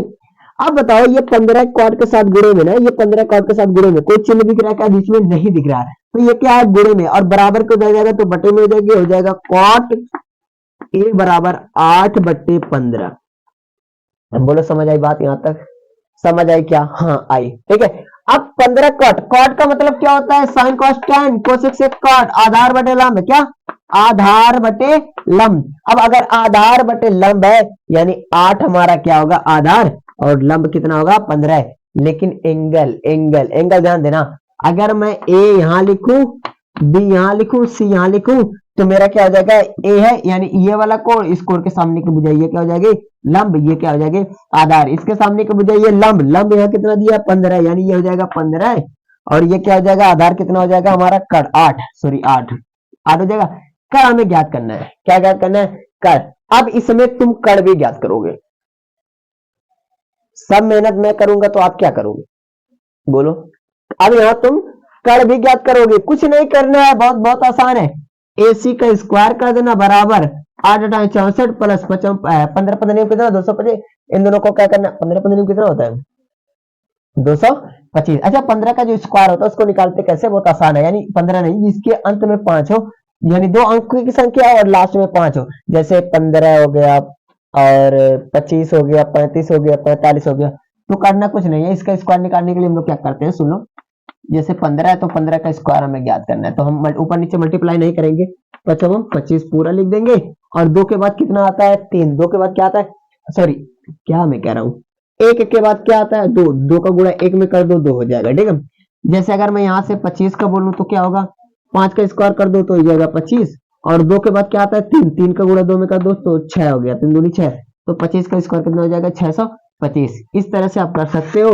अब बताओ ये 15 कॉट के साथ गुणे में ना, ये 15 कॉट के साथ गुणे में कोई चिन्ह दिख रहा है क्या, बीच में नहीं दिख रहा है, तो ये क्या है, गुणे में, और बराबर को दे जाएगा तो बटे में हो जाएगी, हो जाएगा कॉट ए बराबर 8 बट्टे 15। बोलो समझ आई बात, यहां तक समझ आई क्या, हाँ आई, ठीक है। अब 15 कॉट, कॉट का मतलब क्या होता है, sine cos tan, cosec sec cot, आधार बटे लंब, क्या आधार बटे लंब। अब अगर आधार बटे लंब है यानी 8 हमारा क्या होगा, आधार, और लंब कितना होगा, 15। लेकिन एंगल ध्यान देना, अगर मैं ए यहां लिखूं, बी यहां लिखूं, सी यहां लिखूं, तो मेरा क्या हो जाएगा, ए है यानी ये वाला कोण, इस कोण के सामने की भुजा ये क्या हो जाएगी, लंब, ये क्या हो जाएगी, आधार, इसके सामने की भुजा ये लंब, लंब यहाँ कितना दिया, 15, यानी ये हो जाएगा 15, और ये क्या हो जाएगा, आधार कितना हो जाएगा हमारा, कर 8 हो जाएगा। कर हमें ज्ञात करना है, क्या ज्ञात करना है, कर। अब इसमें तुम कर भी ज्ञात करोगे, सब मेहनत मैं करूंगा तो आप क्या करोगे, बोलो। अब यहाँ तुम कण भी ज्ञात करोगे, कुछ नहीं करना है, बहुत बहुत आसान है। AC का स्क्वायर कर देना बराबर 8×64 प्लस 15 कितना 225। इन दोनों को क्या करना, 15 कितना होता है 225। अच्छा 15 का जो स्क्वायर होता है उसको निकालते कैसे, बहुत आसान है। यानी 15 नहीं, जिसके अंत में 5 हो, यानी 2 अंक की संख्या और लास्ट में 5 हो। जैसे 15 हो गया और 25 हो गया, 35 हो गया, 45 हो गया। तो करना कुछ नहीं है, इसका स्क्वायर निकालने के लिए हम लोग क्या करते हैं, सुन लो। जैसे 15 है तो 15 का स्क्वायर हमें ज्ञात करना है, तो हम ऊपर नीचे मल्टीप्लाई नहीं करेंगे, तो हम 25 पूरा लिख देंगे। और 2 के बाद कितना आता है 3, 2 के बाद क्या आता है, सॉरी क्या मैं कह रहा हूँ, 1 के बाद क्या आता है 2, 2 का गुणा 1 में कर दो 2 हो जाएगा, ठीक है। जैसे अगर मैं यहाँ से 25 का बोलूं तो क्या होगा, 5 का स्क्वायर कर दो तो हो जाएगा 25, और 2 के बाद क्या आता है 3, 3 का गुणा 2 में कर दो तो 6 हो गया, 3 दूनी 6, तो 25 का स्क्वायर कितना हो जाएगा 625। इस तरह से आप कर सकते हो।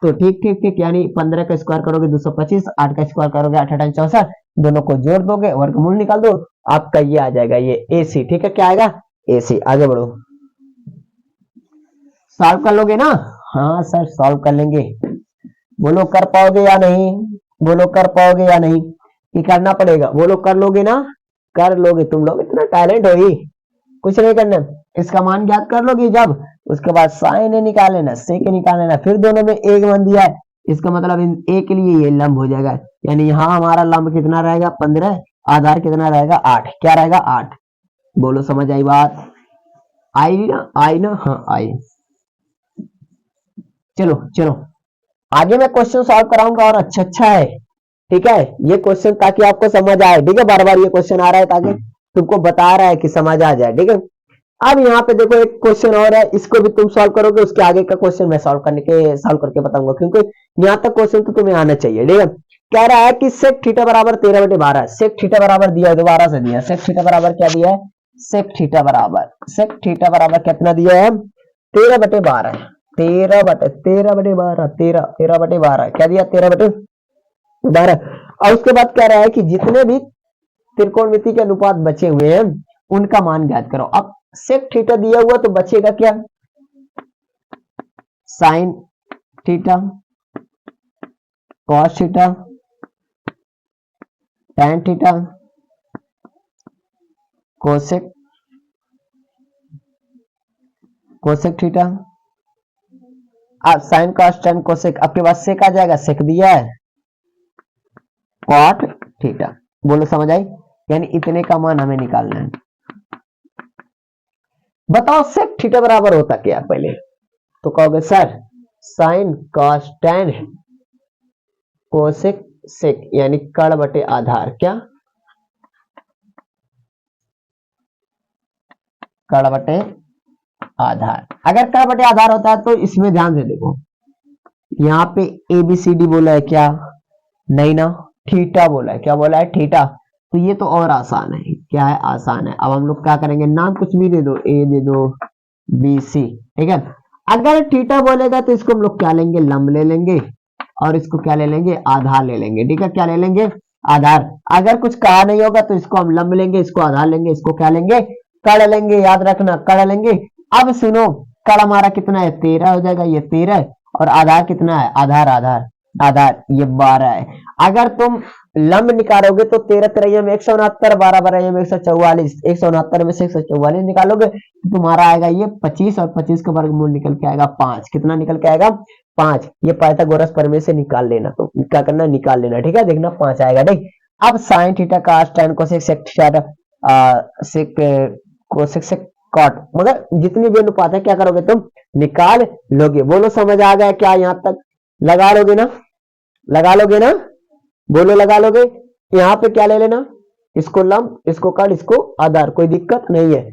तो ठीक ठीक ठीक, यानी 15 का स्क्वायर करोगे 225, 8 का स्क्वायर करोगे 8 8 64, दोनों को जोड़ दोगे, वर्गमूल निकाल दो, आपका ये आ जाएगा ये AC, ठीक है। क्या आएगा AC। आगे बढ़ो, सॉल्व कर लोगे ना, हाँ सर सॉल्व कर लेंगे। बोलो कर पाओगे या नहीं, बोलो कर पाओगे या नहीं, कि करना पड़ेगा, बोलो कर लोगे ना, कर लोगे, तुम लोग इतना टैलेंट हो ही, कुछ नहीं करना। इसका मान ज्ञात कर लोगे जब, उसके बाद साइन ए निकाल लेना, सेक निकाल लेना, फिर दोनों में एक मान दिया है, इसका मतलब इन ए के लिए ये लंब हो जाएगा। यानी यहाँ हमारा लंब कितना रहेगा 15, आधार कितना रहेगा 8, क्या रहेगा 8। बोलो समझ आई बात, आई ना, आई ना, हाँ आई। चलो चलो आगे मैं क्वेश्चन सॉल्व कराऊंगा और अच्छा अच्छा है, ठीक है। ये क्वेश्चन ताकि आपको समझ आए, ठीक है, बार बार ये क्वेश्चन आ रहा है ताकि तुमको बता रहा है कि समझ आ जाए, ठीक है। अब यहाँ पे देखो एक क्वेश्चन और है, इसको भी तुम सॉल्व करोगे, उसके आगे का क्वेश्चन मैं सॉल्व करके बताऊंगा, क्योंकि यहाँ तक क्वेश्चन तो तुम्हें आना चाहिए, ठीक है। कह रहा है कि सेक थीटा बराबर 13/12, सेक थीटा बराबर दिया है, दोबारा से दिया, सेक थीटा बराबर क्या दिया है, सेक थीटा बराबर कितना दिया है 13/12, 13/12, 13/12 क्या दिया 13/12। और उसके बाद कह रहा है कि जितने भी त्रिकोणमिति के अनुपात बचे हुए हैं उनका मान ज्ञात करो। अब सेक थीटा दिया हुआ तो बचेगा क्या, sign theta, cos theta, tan theta, cosec theta, अब साइन कॉस टैन कोसेक, आपके पास सेक आ जाएगा, सेक दिया है, कॉट थीटा। बोलो समझ आई, यानी इतने का मान हमें निकालना है। बताओ सेक थीटा बराबर होता क्या है पहले, तो कहोगे sir sine cos tan cosec sec, यानी कण बटे आधार, क्या कण बटे आधार। अगर कण बटे आधार होता है तो इसमें ध्यान से देखो, यहाँ पे ABCD बोला है क्या, नहीं ना, थीटा बोला है, क्या बोला है थीटा, तो ये तो और आसान है, क्या है आसान है। अब हम लोग क्या करेंगे, नाम कुछ भी दे दो, A दे दो, BC, ठीक है। अगर थीटा बोलेगा तो इसको हम लोग क्या लेंगे, लंब ले लेंगे, और इसको क्या ले लेंगे, आधार ले लेंगे, ठीक है। क्या ले लेंगे, आधार। अगर कुछ कहा नहीं होगा तो इसको हम लंब लेंगे, इसको आधार लेंगे, इसको क्या लेंगे, कड़ लेंगे, याद रखना कड़ लेंगे। अब सुनो, कड़ हमारा कितना है 13 हो जाएगा, ये 13, और आधार कितना है, आधार ये 12 है। अगर तुम लंब निकालोगे तो 13 13 में 169, 12 12 में 144, 169 में से 144 निकालोगे तो तुम्हारा आएगा ये 25, और 25 का वर्गमूल निकल के आएगा 5। कितना निकल के आएगा 5। ये पाइथागोरस प्रमेय से निकाल लेना, तो क्या करना निकाल लेना, ठीक है, देखना 5 आएगा, ठीक। अब sine theta cos tan cosec sec theta sec cosec sec cot, मगर जितनी भी अनुपात है क्या करोगे तुम निकाल लोगे। बोलो समझ आ गया क्या, यहां तक लगा लोगे ना, लगा लोगे ना, बोलो लगा लोगे। यहाँ पे क्या ले लेना, इसको लंब, इसको कट, इसको आधार, कोई दिक्कत नहीं है।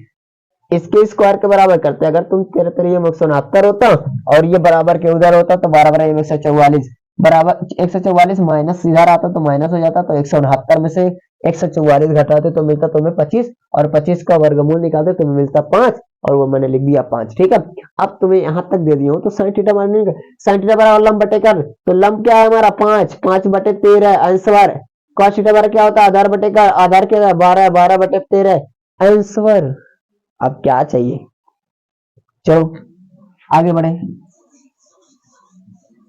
इसके स्क्वायर के बराबर करते हैं, अगर तुम 13 13 में 169 होता और ये बराबर के उधर होता तो 12 12 में 144, बराबर 144 माइनस इधर आता तो माइनस हो जाता, तो 169 में से 144 घटाते तो मिलता तुम्हें 25, और 25 का वर्गमूल निकालते तुम्हें मिलता 5, और वो मैंने लिख दिया 5, ठीक है। अब तुम्हें यहां तक दे दिया हूं तो साइन थीटा मान, साइन थीटा बराबर लंब बटे कर, तो लंब क्या है हमारा 5, 5/13 आंसर। कॉस थीटा बराबर क्या होता है, आधार बटे कर, आधार क्या है 12, 12/13 आंसर। अब क्या चाहिए, चलो आगे बढ़े।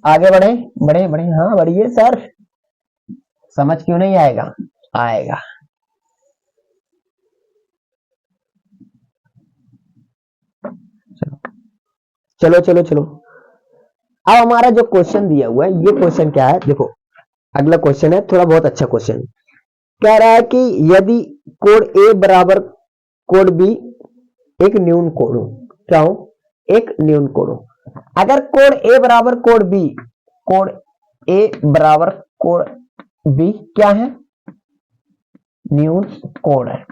आगे बढ़े बढ़े बढ़े, हाँ बढ़िए सर, समझ क्यों नहीं आएगा, आएगा। चलो चलो चलो, अब हमारा जो क्वेश्चन दिया हुआ है, ये क्वेश्चन क्या है देखो, अगला क्वेश्चन है थोड़ा बहुत अच्छा क्वेश्चन, कह रहा है कि यदि कोड ए बराबर कोड बी एक न्यून कोड हो, क्या हो, एक न्यून कोड हो। अगर कोड ए बराबर कोड बी, कोड ए बराबर कोड बी क्या है, न्यून कोड है,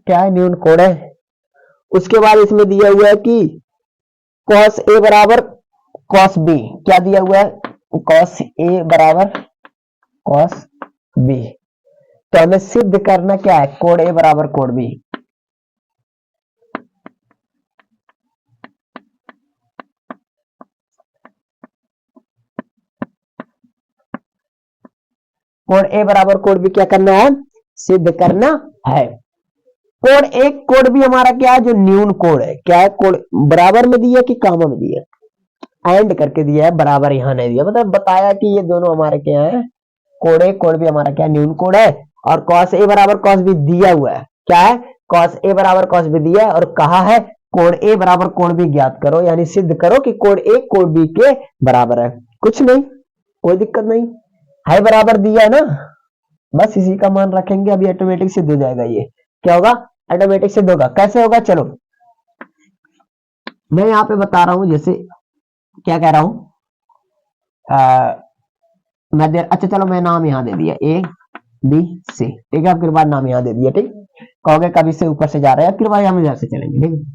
क्या है, न्यून कोड है। उसके बाद इसमें दिया हुआ है कि कॉस ए बराबर कॉस बी, क्या दिया हुआ है, कॉस ए बराबर कॉस बी। तो हमें सिद्ध करना क्या है, कोड ए बराबर कोड बी। कोड ए बराबर कोड बी क्या करना है, सिद्ध करना है। कोड ए कोड बी हमारा क्या है, जो न्यून कोड है, क्या है, कोड बराबर में दिया कि कामा में दिया, एंड करके दिया है, बराबर यहां नहीं दिया, मतलब बताया कि ये दोनों हमारे क्या है, कोड ए कोड बी हमारा क्या न्यून कोड है। और कॉस ए बराबर कॉस बी दिया हुआ है, क्या है, कॉस ए बराबर कॉस बी दिया है, और कहा है कोड ए बराबर कोड बी ज्ञात करो, यानी सिद्ध करो कि कोड ए कोड बी के बराबर है। कुछ नहीं, कोई दिक्कत नहीं है, बराबर दिया है ना, बस इसी का मान रखेंगे, अभी ऑटोमेटिक सिद्ध हो जाएगा। ये क्या होगा, ऑटोमेटिक सिद्ध होगा। कैसे होगा, चलो मैं यहाँ पे बता रहा हूं, जैसे क्या कह रहा हूं, अच्छा चलो मैं नाम यहाँ दे दिया ए बी सी, ठीक है, फिर बाद नाम यहाँ दे दिया, ठीक, कहोगे कभी से ऊपर से जा रहे हैं, फिर बाद हम इधर से चलेंगे, ठीक।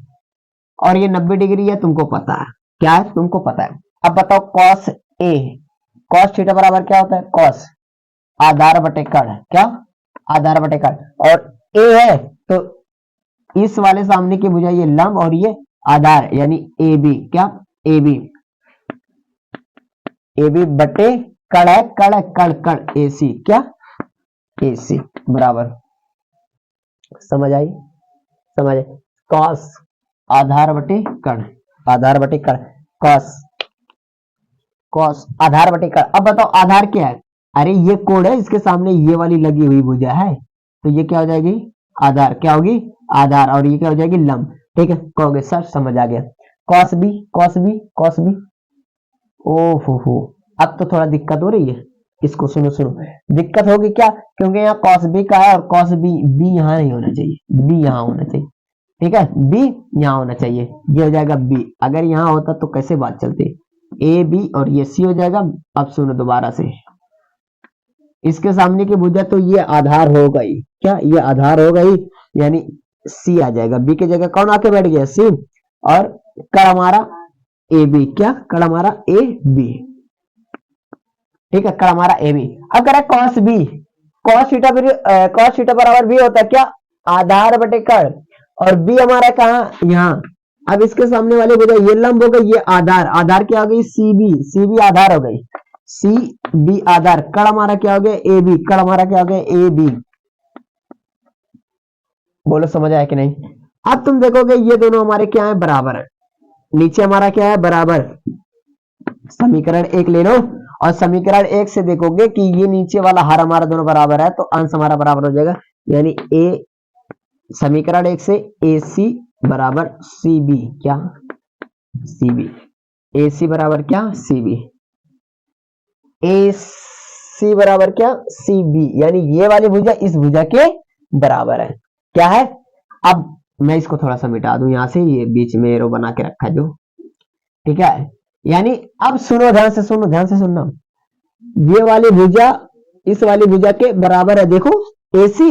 और ये 90 डिग्री है, तुमको पता है क्या है, तुमको पता है। अब बताओ कॉस ए, कॉस थीटा बराबर क्या होता है, कॉस आधार बटे कण, क्या आधार बटे कण, और ए है तो इस वाले सामने की भुजा ये लंब और ये आधार, यानी ए बी, क्या ए बी, ए बी बटे कण है, कण कण कण ए सी, क्या ए सी बराबर, समझ आई, समझ आई, कॉस आधार बटे कण, आधार बटे कण, कॉस कॉस आधार बटे कण। अब बताओ आधार क्या है, अरे ये कोड है, इसके सामने ये वाली लगी हुई भुजा है, तो ये क्या हो जाएगी, आधार, क्या होगी, आधार, और ये क्या हो जाएगी, लंब, ठीक है। कहोगे सर समझ आ गया, cos B cos B cos B, ओहो अब तो थोड़ा दिक्कत हो रही है, इसको सुनो सुनो, दिक्कत होगी क्या, क्योंकि यहाँ कॉस बी का है, और कॉस बी, बी यहाँ नहीं होना चाहिए, बी यहाँ होना चाहिए, ठीक है, बी यहाँ होना चाहिए, ये हो जाएगा बी। अगर यहाँ होता तो कैसे बात चलती, ए बी और ये सी हो जाएगा। अब सुनो दोबारा से, इसके सामने की भुजा तो ये आधार हो गई, क्या ये आधार हो गई, यानी सी आ जाएगा, बी की जगह कौन आके बैठ गया, सी, और कण हमारा ए बी, क्या कण हमारा ए बी, ठीक है, कण हमारा ए बी। अब कह कॉस बी, कॉस थीटा बराबर बी होता है, क्या आधार बटे कण, और बी हमारा कहाँ, यहाँ। अब इसके सामने वाले भुजा ये लंब हो गई, ये आधार, आधार क्या हो गई, सी बी, सी बी आधार हो गई, सी बी आधार, कण हमारा क्या हो गया, ए बी, कण हमारा क्या हो गया, ए बी। बोलो समझ आया कि नहीं। अब तुम देखोगे ये दोनों हमारे क्या है, बराबर है, नीचे हमारा क्या है, बराबर। समीकरण 1 ले लो, और समीकरण 1 से देखोगे कि ये नीचे वाला हर हमारा दोनों बराबर है, तो अंश हमारा बराबर हो जाएगा, यानी ए, समीकरण 1 से ए सी बराबर सी बी, क्या सी बी, ए सी बराबर क्या सी बी, ए सी बराबर क्या सी बी, यानी ये वाली भुजा इस भुजा के बराबर है, क्या है। अब मैं इसको थोड़ा सा मिटा दूं यहां से, ये बीच में एरो बना के रखा जो, ठीक है, यानी अब सुनो ध्यान से, सुनो ध्यान से सुनना, ये वाली भुजा इस वाली भुजा के बराबर है, देखो ए सी,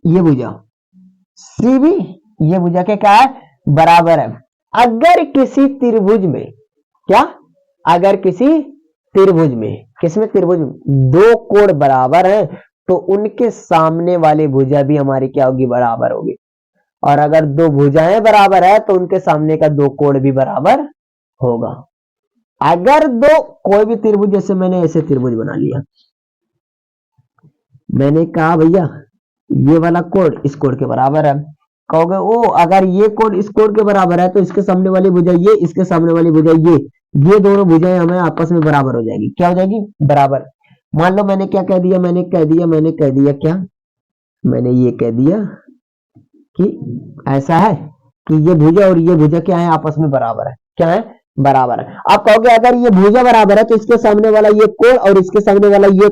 ये भुजा सी बी, ये भुजा के क्या है, बराबर है। अगर किसी त्रिभुज में, क्या अगर किसी त्रिभुज में, किसमें त्रिभुज में दो कोण बराबर है, तो उनके सामने वाली भुजा भी हमारी क्या होगी, बराबर होगी। और अगर दो भुजाएं बराबर है तो उनके सामने का दो कोण भी बराबर होगा। अगर दो कोई भी त्रिभुज, जैसे मैंने ऐसे त्रिभुज बना लिया, मैंने कहा भैया ये वाला कोण इस कोण के बराबर है, कहोगे ओ अगर ये कोण इस कोण के बराबर है तो इसके सामने वाली भुजा ये, इसके सामने वाली भुजा ये, ये दोनों भुजाएं हमें आपस में बराबर हो जाएगी। क्या हो जाएगी? बराबर। मान लो मैंने क्या कह दिया, मैंने कह दिया क्या, मैंने ये कह दिया कि ऐसा है कि ये भुजा और ये भुजा क्या है, आपस में बराबर है। क्या है? बराबर है। आप कहोगे अगर ये भुजा बराबर है तो इसके सामने वाला ये कोण और इसके सामने वाला ये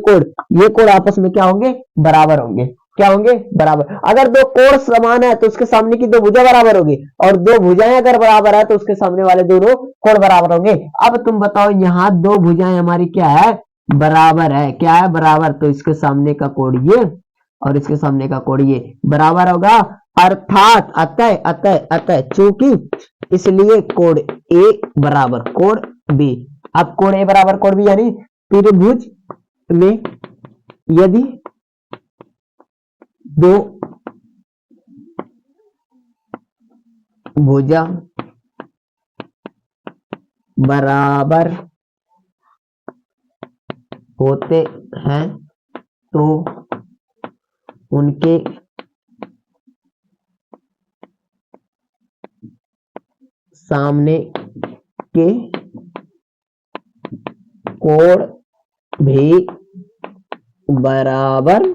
कोण आपस में क्या होंगे? बराबर होंगे। क्या होंगे? बराबर। अगर दो कोण समान है तो उसके सामने की दो भुजा बराबर होगी, और दो भुजाएं अगर बराबर है तो उसके सामने वाले दोनों कोण बराबर होंगे। अब तुम बताओ, यहाँ दो भुजाएं हमारी क्या है? बराबर है। क्या है? बराबर। तो इसके सामने का कोण ये और इसके सामने का कोण ये बराबर होगा, अर्थात अतः अतः अतः चूंकि, इसलिए कोण ए बराबर कोण बी। अब कोण ए बराबर कोण बी यानी त्रिभुज में यदि दो भुजा बराबर होते हैं तो उनके सामने के कोण भी बराबर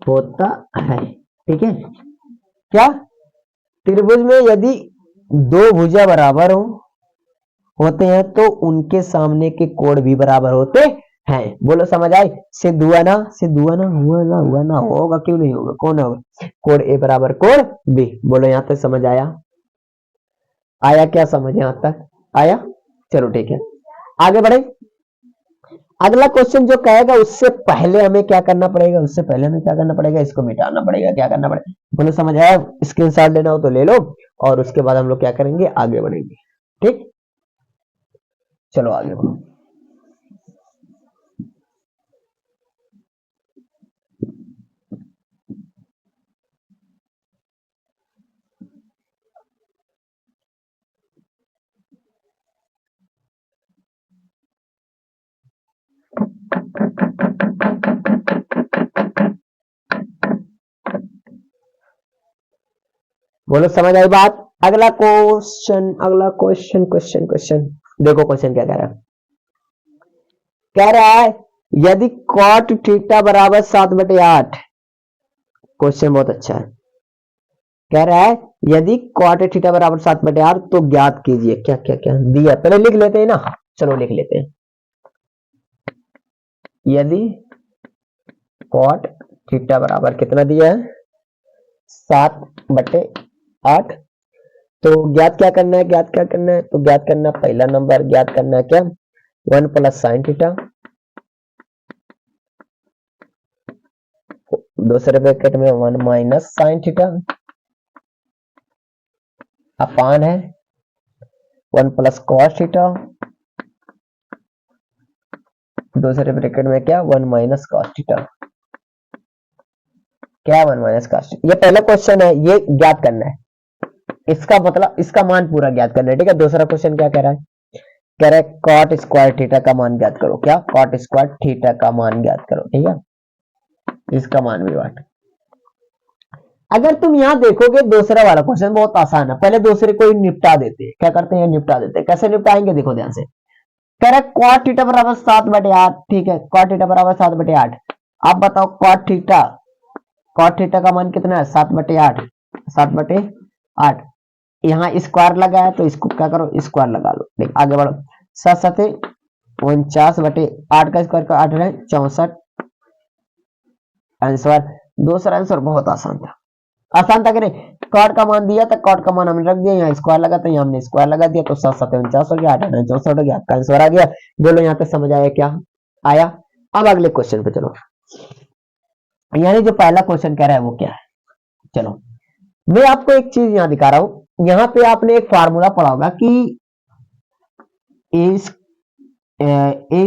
होता है। ठीक है? क्या? त्रिभुज में यदि दो भुजा बराबर होते हैं तो उनके सामने के कोण भी बराबर होते हैं। बोलो समझ आई? सिद्ध हुआ ना? सिद्ध हुआ ना? हुआ ना? होगा, क्यों नहीं होगा? कौन होगा? कोण ए बराबर कोण बी। बोलो यहां तक समझ आया? आया क्या समझ यहां तक? आया? चलो ठीक है, आगे बढ़े। अगला क्वेश्चन जो कहेगा उससे पहले हमें क्या करना पड़ेगा? इसको मिटाना पड़ेगा। क्या करना पड़ेगा? बोलो समझ आया? स्क्रीनशॉट लेना हो तो ले लो, और उसके बाद हम लोग क्या करेंगे? आगे बढ़ेंगे। ठीक, चलो आगे बढ़ो। बोलो समझ आई बात? अगला क्वेश्चन क्वेश्चन देखो क्वेश्चन क्या कह रहा है। कह रहा है यदि कॉट थीटा बराबर 7/8, क्वेश्चन बहुत अच्छा है। कह रहा है यदि कॉट थीटा बराबर 7/8 तो ज्ञात कीजिए। क्या क्या क्या दिया? पहले लिख लेते हैं ना, चलो लिख लेते हैं। यदि कॉट थीटा बराबर कितना दिया है? 7/8। तो ज्ञात क्या करना है? तो ज्ञात करना पहला नंबर, ज्ञात करना क्या? 1 प्लस साइन थीटा, दूसरे ब्रैकेट में 1 माइनस साइन थीटा, अपान है 1 प्लस कॉस थीटा, दूसरे ब्रैकेट में क्या? 1 माइनस कॉस थीटा। क्या? 1 माइनस कॉस। ये पहला क्वेश्चन है, ये ज्ञात करना है। इसका मतलब इसका मान पूरा ज्ञात करना है। ठीक है? दूसरा क्वेश्चन क्या कह रहा है? कह रहा है कॉट स्क्वायर थीटा का मान ज्ञात करो। क्या? कॉट स्क्वायर थीटा का मान ज्ञात करो। ठीक है? इसका मान भी बांट। अगर तुम यहां देखोगे दूसरा वाला क्वेश्चन बहुत आसान है। पहले दूसरे को ही निपटा देते हैं। क्या करते हैं? निपटा देते हैं। कैसे निपटाएंगे? देखो ध्यान से। कह रहा है कॉट थीटा बराबर 7/8। ठीक है, कॉट थीटा बराबर 7/8। आप बताओ कॉट थीटा का मान कितना है? 7/8। 7/8। यहाँ स्क्वायर लगा है तो इसको क्या करो? स्क्वायर लगा लो। देख आगे बढ़ो। 7 49/8 का स्क्वायर का 8 है 64। आंसर, दूसरा आंसर बहुत आसान था। आसान था कि नहीं? कॉट का मान दिया था, कॉट का मान हमने रख दिया, यहाँ स्क्वायर लगा था, यहाँ हमने स्क्वायर लगा दिया, तो 7 7 49 हो गया, 8 8 64 हो गया। आपका आंसर आ गया। बोलो यहाँ तक समझ आया? क्या आया? अब अगले क्वेश्चन पे चलो। यानी जो पहला क्वेश्चन कह रहा है वो क्या है? चलो मैं आपको एक चीज यहाँ दिखा रहा हूं। यहाँ पे आपने एक फार्मूला पढ़ा होगा कि ए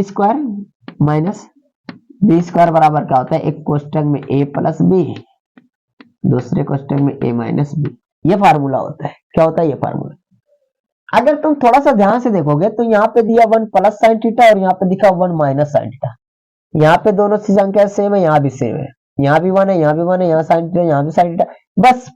स्क्वायर माइनस बी स्क्वायर बराबर क्या होता है? एक कोष्टक में ए प्लस बी, दूसरे कोष्टक में ए माइनस बी। ये फार्मूला होता है। क्या होता है ये फार्मूला? अगर तुम थोड़ा सा ध्यान से देखोगे तो यहाँ पे दिया 1 प्लस साइन थीटा और यहाँ पे दिखा 1 माइनस साइन थीटा। यहाँ पे दोनों सी संख्या सेम है, यहाँ भी सेम है, यहाँ भी 1 है, यहाँ भी 1 है, यहाँ साइन थीटा, यहाँ भी साइन थीटा। बस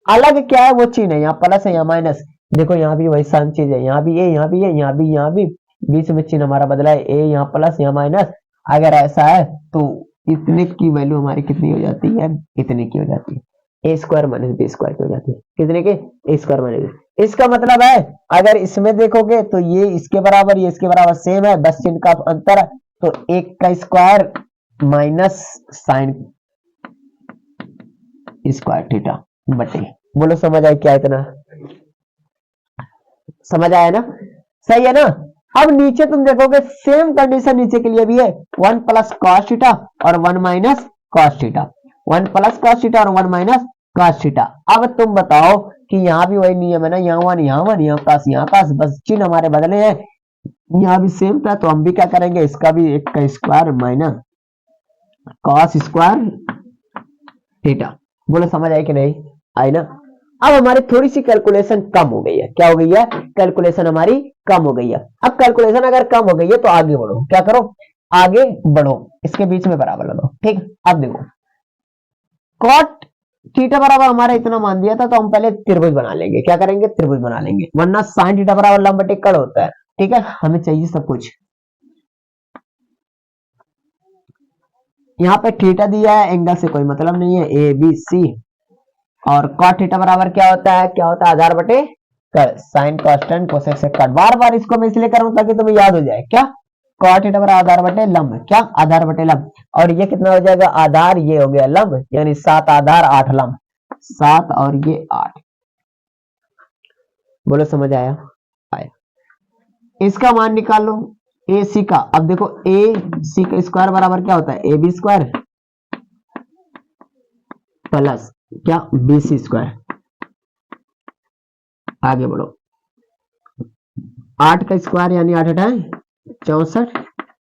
अलग क्या है वो चीज है, यहाँ प्लस है, यहाँ माइनस। देखो यहाँ भी वही सेम चीज है, यहाँ भी ये, यहाँ भी ये, यहाँ भी बीच में चिन्ह हमारा बदला है, ए यहाँ प्लस यहाँ माइनस। अगर ऐसा है तो इतने की वैल्यू हमारी कितनी हो जाती है, इतने की हो जाती है, a square minus B square की हो जाती है, कितने के, ए स्क्वायर माइनस। इसका मतलब है अगर इसमें देखोगे तो ये इसके बराबर, ये इसके बराबर सेम है, बस चिन्ह का अंतर है। तो एक का square minus sine square theta बटे, बोलो समझ आए क्या, इतना समझ आया ना, सही है ना। अब नीचे तुम देखोगे सेम कंडीशन नीचे के लिए भी है, 1 प्लस कॉस थीटा और 1 minus cos theta, 1 plus cos theta और 1 माइनस कॉस थीटा। अब तुम बताओ कि यहाँ भी वही नियम है ना, यहाँ 1 यहाँ 1 यहाँ कॉस यहाँ कॉस, बस चिन्ह हमारे बदले हैं, यहाँ भी सेम था, तो हम भी क्या करेंगे, इसका भी एक का square minus cos square theta. बोलो समझ आई कि नहीं आई ना। अब हमारी थोड़ी सी कैलकुलेशन कम हो गई है, क्या हो गई है, कैलकुलेशन हमारी कम हो गई है। अब कैलकुलेशन अगर कम हो गई है तो आगे बढ़ो, क्या करो, आगे बढ़ो, इसके बीच में बराबर लगाओ, ठीक। अब देखो कॉट थीटा बराबर हमारा इतना मान दिया था, तो हम पहले त्रिभुज बना लेंगे, क्या करेंगे, त्रिभुज बना लेंगे, वरना साइन थीटा बराबर लंब बटे कड़ होता है, ठीक है, हमें चाहिए सब कुछ। यहाँ पे थीटा दिया है, एंगल से कोई मतलब नहीं है, ए बी सी, और कॉट थीटा बराबर क्या होता है, क्या होता है, आधार बटे कड़, साइन कांस्टेंट कोसेक से कट। बार बार इसको मैं इसलिए कर रहा हूं ताकि तुम्हें याद हो जाए, क्या, कॉट थीटा बराबर आधार बटे लंब, क्या, आधार बटे लंब, और ये कितना हो जाएगा, आधार, ये हो गया लंब, यानी 7 आधार 8 लंब, 7 और ये 8। बोलो समझ आया, आया। इसका मान निकाल लो ए सी का। अब देखो ए सी का स्क्वायर बराबर क्या होता है, ए बी स्क्वायर प्लस क्या, बी सी स्क्वायर। आगे बढ़ो, 8 का स्क्वायर यानी 8 अठाए 64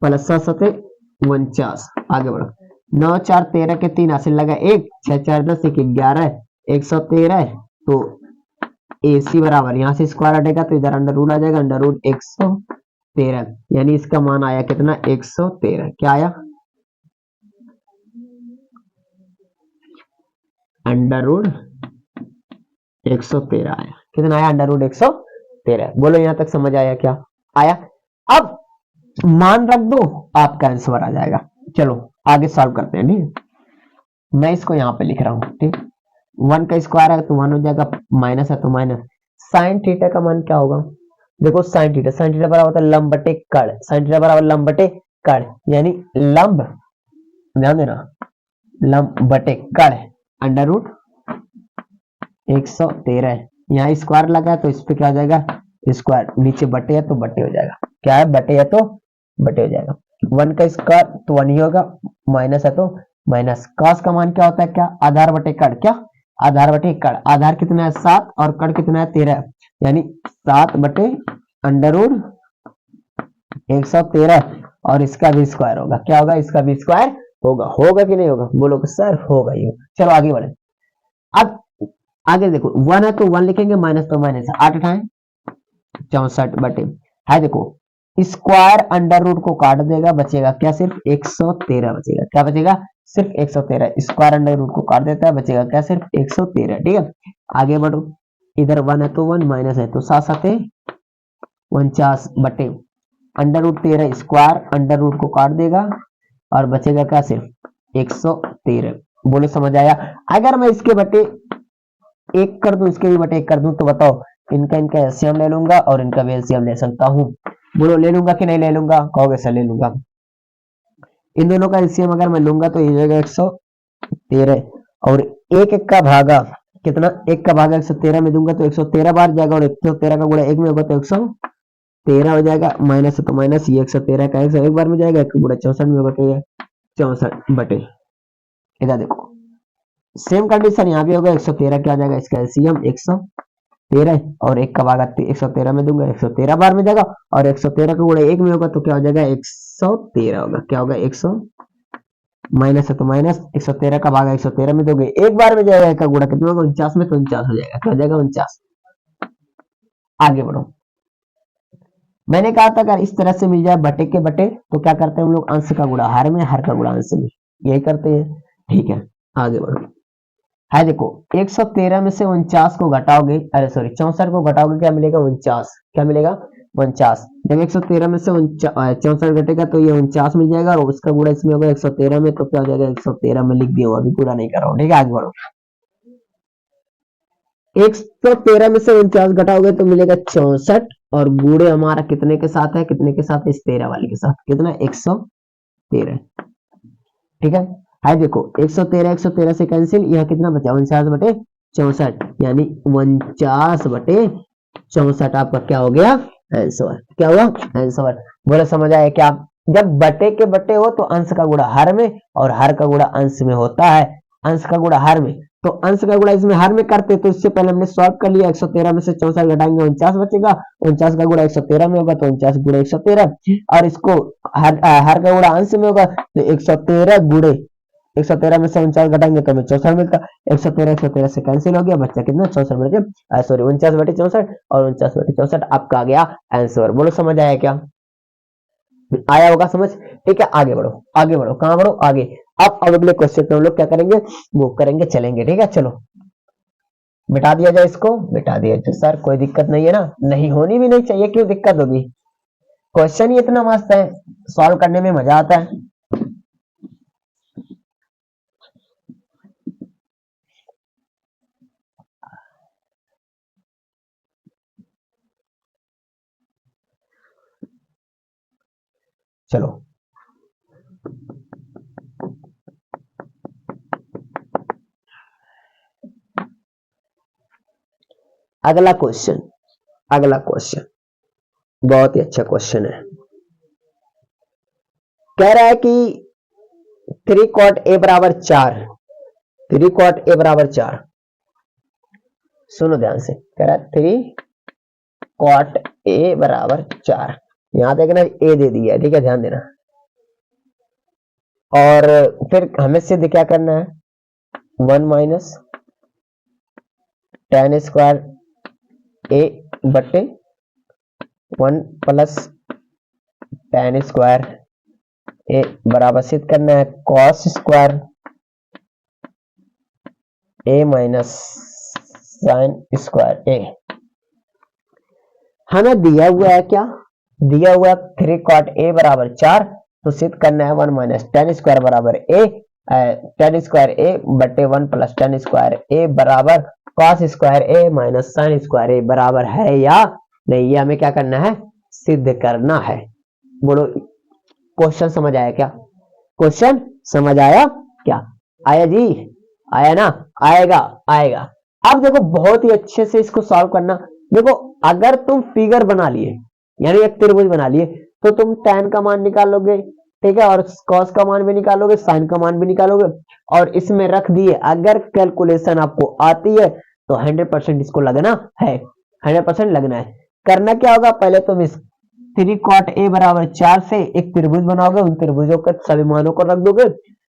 प्लस 7 सते 49। आगे बढ़ो, 9 4 13 के 3 हासिल लगा 1, 6 4 10 1 11 113। तो ए सी बराबर, यहां से स्क्वायर हटेगा तो इधर अंडर रूट आ जाएगा, अंडर रूट 113, यानी इसका मान आया कितना, 113। क्या आया, अंडर रूट 113 आया, कितना आया, अंडर रूट 113। बोलो यहां तक समझ आया, क्या आया। अब मान रख दो, आपका आंसर आ जाएगा। चलो आगे सॉल्व करते हैं, ठीक, मैं इसको यहाँ पे लिख रहा हूँ, ठीक, 1 का स्क्वायर है तो 1 हो जाएगा, माइनस है तो माइनस, साइन थीटा का मान क्या होगा, देखो साइन थीटा बराबर होता है लंब बटे कड़, साइन थीटा बराबर लंब बटे कड़, यानी लंब, ध्यान देना, लंब बटे कड़ अंडर रूट 113। यहाँ स्क्वायर लगा है तो इस पे क्या हो जाएगा, स्क्वायर, नीचे बटे है तो बटे हो जाएगा, क्या है, बटे है तो बटे हो जाएगा, 1 का स्क्वायर तो 1 ही होगा, माइनस है तो माइनस। कॉस का मान क्या होता है, क्या, आधार बटे कड़, क्या, आधार बटे कड़, आधार कितना है 7 और कड़ कितना है 13, यानी 7 बटे अंडर रूट 113, और इसका भी स्क्वायर होगा, क्या होगा, इसका भी स्क्वायर होगा, होगा कि नहीं होगा, बोलो सर होगा ही होगा। चलो आगे बढ़े। अब आगे देखो 1 है तो 1 लिखेंगे, माइनस तो माइनस है, 8 अठाए 64 बटे है, देखो स्क्वायर अंडर रूट को काट देगा, बचेगा क्या, सिर्फ 113 बचेगा, क्या बचेगा, सिर्फ 113, स्क्वायर अंडर रूट को काट देता है, बचेगा क्या, सिर्फ 113, ठीक है। आगे बढ़ो, इधर 1 है तो 1, माइनस है तो 7 7 49 बटे under root 13, square under root को काट देगा और बचेगा क्या, सिर्फ 113। बोलो समझ आया। अगर मैं इसके बटे 1 कर दूं, इसके भी बटे 1 कर दूं, तो बताओ, इनका इनका एलसीएम ले लूंगा और इनका भी एलसीएम ले सकता हूं, बोलो ले लूंगा कि नहीं ले लूंगा, कहोगे सर ले लूंगा। इन दोनों का एलसीएम अगर मैं लूंगा तो ये हो जाएगा 113, और एक एक का भागा कितना, 1 का भागा 113 में दूंगा तो 113 बार जाएगा, और 113 का गुणा 1 में होगा तो 113 हो जाएगा, माइनस है तो माइनस, ये 113 का 1 बार में जाएगा, 1 का गुणा 64 में होगा तो ये 64 बटे, इधर देखो सेम कंडीशन यहाँ भी होगा, 113 क्या आ जाएगा, इसका एलसीएम 113, और 1 का भागा 113 में दूंगा, 113 बार में जाएगा, और 113 का गुणा 1 में होगा तो क्या हो जाएगा, 113 होगा, क्या होगा, 100 माइनस है तो माइनस, 113 का भागा 113 में दोगे, 1 बार में जाएगा, 1 का गुणा कितना होगा, 49 में, तो 49 हो जाएगा, क्या हो जाएगा, 49। आगे बढ़ो, मैंने कहा था अगर इस तरह से मिल जाए बटे के बटे तो क्या करते हैं हम लोग, अंश का गुणा हर में, हर का गुणा अंश में, यही करते हैं, ठीक है। आगे बढ़ो, है देखो 113 में से 49 को घटाओगे, अरे सॉरी 64 को घटाओगे, क्या मिलेगा 49, क्या मिलेगा 49। जब 113 में से 64 घटेगा तो ये 49 मिल जाएगा, और उसका गुणा इसमें होगा 113 में, तो क्या हो जाएगा 113 में लिख दिया, अभी पूरा नहीं कर रहा हूँ, ठीक है आगे बढ़ो। 113 में से 49 घटाओगे तो मिलेगा 64, और गुणे हमारा कितने के साथ है, कितने के साथ, इस 13 वाले के साथ, कितना 113, ठीक है देखो 113 से कैंसिल, यह कितना बचा 49/64, यानी 49/64 आपका क्या हो गया आंसर, क्या हुआ आंसर। बोले समझ आया क्या। जब बटे के बटे हो तो अंश का गुणा हर में, और हर का गुणा अंश में होता है, अंश का गुणा हर में, तो अंश का गुणा इसमें हर में करते, तो इससे पहले हमने सॉल्व कर लिया, 113 में से 64 घटाएंगे 49 बचेगा, 49 का गुणा 113 में होगा तो 49 गुणे 113, और इसको हर का गुणा अंश में होगा तो 113 गुणे 113 में से 49 घटाएंगे तो हमें 64 मिलता, 113 से कैंसिल हो गया, बच्चा कितना 64 बटे सॉरी 49/64, और 49/64 आपका आ गया आंसर। बोलो समझ आया क्या, आया होगा समझ, ठीक है आगे बढ़ो, आगे बढ़ो, कहां बढ़ो आगे। अब अगले क्वेश्चन पे हम लोग क्या करेंगे, मूव करेंगे, चलेंगे, ठीक है चलो बिठा दिया जाए इसको, बिठा दिया जाए सर, कोई दिक्कत नहीं है ना, नहीं होनी भी नहीं चाहिए, क्यों दिक्कत होगी, क्वेश्चन ही इतना मस्त है, सॉल्व करने में मजा आता है। चलो अगला क्वेश्चन, अगला क्वेश्चन बहुत ही अच्छा क्वेश्चन है। कह रहा है कि 3 cot a बराबर 4, 3 cot a बराबर 4, सुनो ध्यान से, कह रहा है 3 cot a बराबर 4, यहां देखना a दे दिया है, ठीक है ध्यान देना, और फिर हमें सिद्ध क्या करना है, 1 माइनस tan स्क्वायर a बटे 1 प्लस tan स्क्वायर ए बराबर सिद्ध करना है cos स्क्वायर ए माइनस साइन स्क्वायर ए। हमें दिया हुआ है क्या, दिया हुआ 3 cot a बराबर 4, तो सिद्ध करना है 1 माइनस tan स्क्वायर बराबर ए, tan स्क्वायर ए बटे 1 प्लस tan स्क्वायर ए बराबर cos स्क्वायर ए माइनस साइन स्क्वायर ए बराबर है या नहीं, ये हमें क्या करना है, सिद्ध करना है। बोलो क्वेश्चन समझ आया क्या, क्वेश्चन समझ आया क्या, आया जी, आया ना, आएगा आएगा। अब देखो बहुत ही अच्छे से इसको सॉल्व करना, देखो अगर तुम फिगर बना लिए, यानी एक त्रिभुज बना लिए, तो तुम tan का मान निकालोगे, ठीक है, और cos का मान भी निकालोगे, sin का मान भी निकालोगे, और इसमें रख दिए, अगर कैलकुलेशन आपको आती है तो 100% इसको लगना है, 100% लगना है। करना क्या होगा, पहले तुम इस 3 cot a बराबर 4 से एक त्रिभुज बनाओगे, उन त्रिभुजों के सभी मानों को रख दोगे,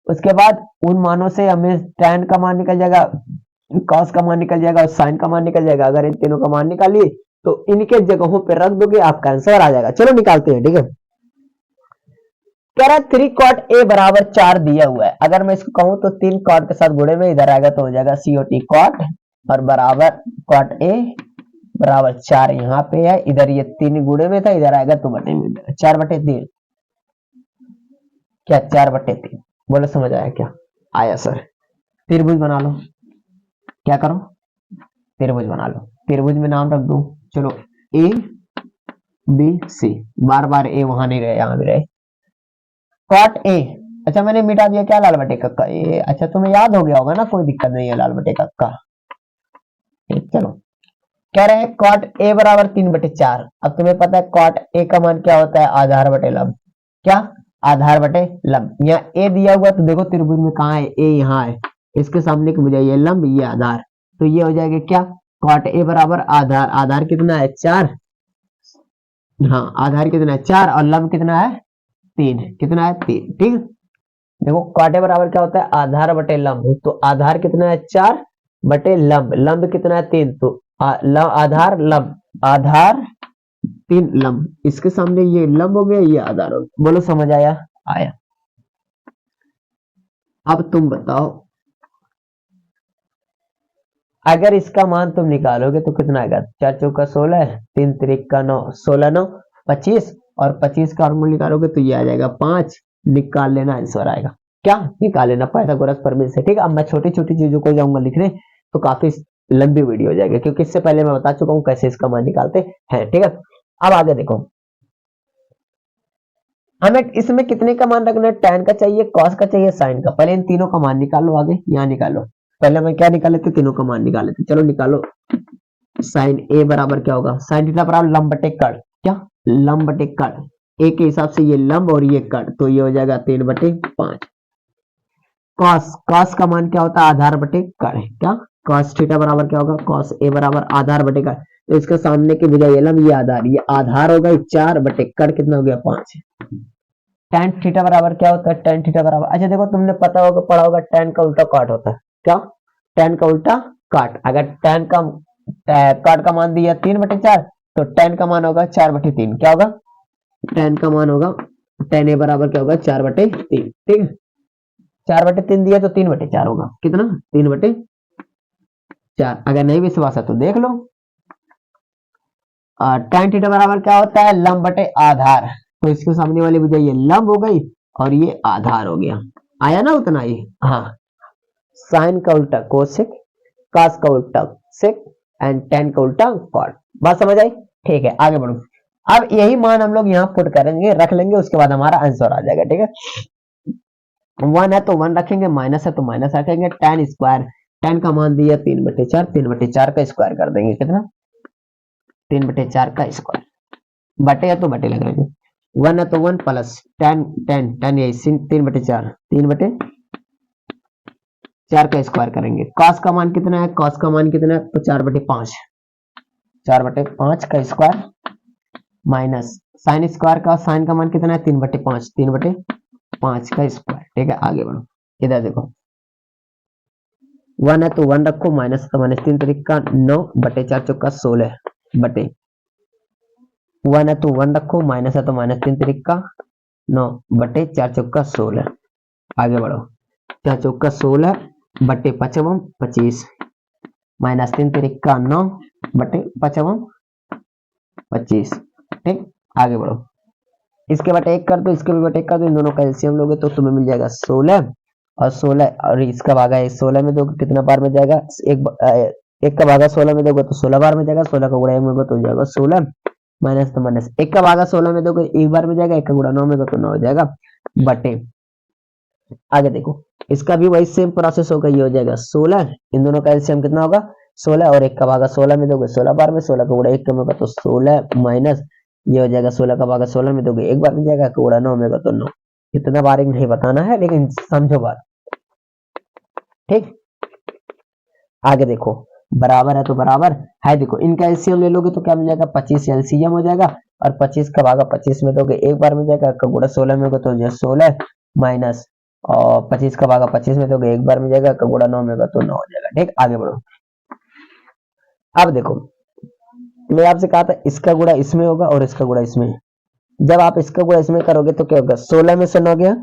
उसके बाद उन मानों से हमें tan का मान निकल जाएगा, cos का मान निकल जाएगा और sin का मान निकल जाएगा। अगर इन तीनों का मान निकालिए तो इनके जगहों पे रख दोगे, आपका आंसर आ जाएगा। चलो निकालते हैं, ठीक है। कह रहा है 3 cot a बराबर 4 दिया हुआ है, अगर मैं इसको कहूं तो 3 cot के साथ गुणे में इधर आएगा तो हो जाएगा COT cot, और बराबर cot a बराबर 4 यहाँ पे है, इधर ये 3 गुणे में था, इधर आएगा तो बटे में, 4/3, क्या 4/3, बोलो समझ आया क्या, आया सर। त्रिभुज बना लो, क्या करो त्रिभुज बना लो, त्रिभुज में नाम रख दो, चलो A B C, bar bar A वहां नहीं रहे, यहां भी रहे, cot A, अच्छा मैंने मिटा दिया क्या, लाल बटे का ए, अच्छा तुम्हें याद हो गया होगा ना, कोई दिक्कत नहीं है, लाल बटे का। चलो कह रहे हैं cot a बराबर 3/4, अब तुम्हें पता है cot a का मान क्या होता है, आधार बटे लंब, क्या आधार बटे लंब, यहाँ a दिया हुआ तो देखो त्रिभुज में कहाँ है, a यहाँ है, इसके सामने की भुजा ये लंब ये आधार, तो ये हो जाएगा क्या, cot a बराबर आधार, आधार कितना है 4, हाँ आधार कितना है 4 और लंब कितना है 3, कितना है 3, ठीक। देखो cot a बराबर क्या होता है, आधार बटे लंब, तो आधार कितना है 4 बटे लंब, लंब कितना है 3, तो आधार लंब, आधार 3 लंब, इसके सामने ये लंब हो गया, ये आधार हो गया। बोलो समझ आया, आया। अब तुम बताओ अगर इसका मान तुम निकालोगे तो कितना आएगा, 4 चौका 16, 3 तिरिका 9, 16 9 25, और 25 का फॉर्मूला निकालोगे तो ये आ जाएगा 5, निकाल लेना, आंसर आएगा। क्या निकाल लेना, पाइथागोरस प्रमेय से। ठीक है, अब मैं छोटी छोटी चीजों को जाऊंगा लिखने, तो काफी लंबी वीडियो हो जाएगी, क्योंकि इससे पहले मैं बता चुका हूँ कैसे इसका मान निकालते हैं। ठीक है, अब आगे देखो, हमें इसमें कितने का मान रखना है, tan का चाहिए, cos का चाहिए, sin का। पहले इन तीनों का मान निकालो, आगे यहाँ निकालो। पहले मैं क्या निकाले थे, तीनों का मान निकाले थे। चलो निकालो। sin a बराबर क्या होगा, sin थीटा बराबर लंब बटे कड़, क्या लंब बटे कड़, a के हिसाब से ये लंब और ये कड़, तो ये हो जाएगा 3/5। cos का मान क्या होता है, आधार बटे कड़, क्या cos थीटा बराबर क्या होगा, cos a बराबर आधार बटे कड़, तो इसके सामने के बजाय ये लंब, ये आधार होगा, 4/कड़ कितना हो गया, 5। tan थीटा बराबर क्या होता है, tan थीटा बराबर, अच्छा देखो तुमने पता होगा, पढ़ा होगा, tan का उल्टा काट होता है, क्या tan का उल्टा काट। अगर tan का काट का मान दिया 3/4, तो tan का मान होगा 4/3। क्या होगा, tan का मान होगा, tan a बराबर क्या होगा, 4/3। ठीक है, 4/3 दिया तो 3/4 होगा, कितना 3/4। अगर नहीं विश्वास है तो देख लो। tan थीटा बराबर क्या होता है, लंब बटे आधार, तो इसके सामने वाली वजह ये लंब हो गई और ये आधार हो गया, आया ना उतना ही। हाँ, साइन का उल्टा कोसेक, कास का उल्टा सेक, एंड tan का उल्टा कॉट। बात समझ आई। ठीक है, आगे बढ़ो। अब यही मान हम लोग यहाँ पुट करेंगे, रख लेंगे, उसके बाद हमारा आंसर आ जाएगा। ठीक है, 1 है तो 1 रखेंगे, माइनस है तो माइनस रखेंगे, tan स्क्वायर, tan का मान दिया 3/4, 3/4 का स्क्वायर कर देंगे, कितना 3/4 का स्क्वायर, बटे है तो बटे लगाएंगे, 1 है तो 1 प्लस tan ये 3/4, 3/4 का स्क्वायर करेंगे। cos का मान कितना है, cos का मान कितना है, तो 4/5, 4/5 का स्क्वायर, माइनस sin स्क्वायर का, sin का मान कितना है, 3/5, 3/5 का स्क्वायर। ठीक है, आगे बढ़ो, इधर देखो, 1 है तो 1 रखो, माइनस तो माइनस, 3 तरीका 9/4 चौका 16 बटे, 1 है तो 1 रखो, माइनस है तो माइनस, 3 तरीका 9/4 चौका 16। आगे बढ़ो, 4 चौका 16 बटे 55 25, माइनस 3 तरीका 9/55 25। ठीक, आगे बढ़ो, इसके बटे 1 कर दो, इसके भी बटे 1 कर दो, इन दोनों का एलसीएम लोगे तो तुम्हें मिल जाएगा 16, और 16 और इसका भागा 16 में दोगे कितना बार में जाएगा, एक का भागा 16 में दोगे तो 16 बार में जाएगा, 16 का गुणा 1 में होगा तो हो जाएगा 16, माइनस तो माइनस, एक का भागा 16 में दोगे एक बार में जाएगा, एक का गुणा 9 में होगा तो 9 हो जाएगा, बटे। आगे देखो, इसका भी वही सेम प्रोसेस होगा, ये हो जाएगा 16, इन दोनों का एलसीएम कितना होगा 16, और एक का भागा 16 में दोगे 16 बार में, 16 का गुणा 1 में होगा तो 16, माइनस ये हो जाएगा 16 का भागा 16 में दोगे एक बार में जाएगा, गुणा 9 में होगा तो 9। इतना बारीक नहीं बताना है, लेकिन समझो बात। ठीक, आगे देखो, बराबर है तो बराबर है, देखो इनका एलसीएम ले लोगे तो क्या मिल जाएगा, 25 एलसीएम हो जाएगा, और 25 का भागा 25 में दोगे एक बार में जाएगा, का गुणा 16 में होगा तो 16, माइनस और 25 का भागा 25 में दोगे एक बार में जाएगा, का गुणा 9 में होगा तो 9 हो जाएगा। ठीक, आगे बढ़ो। अब देखो, मैं आपसे कहा था इसका गुणा इसमें होगा और इसका गुणा इसमें, जब आप इसका गुणा इसमें करोगे तो क्या होगा, 16 में से 9 गया,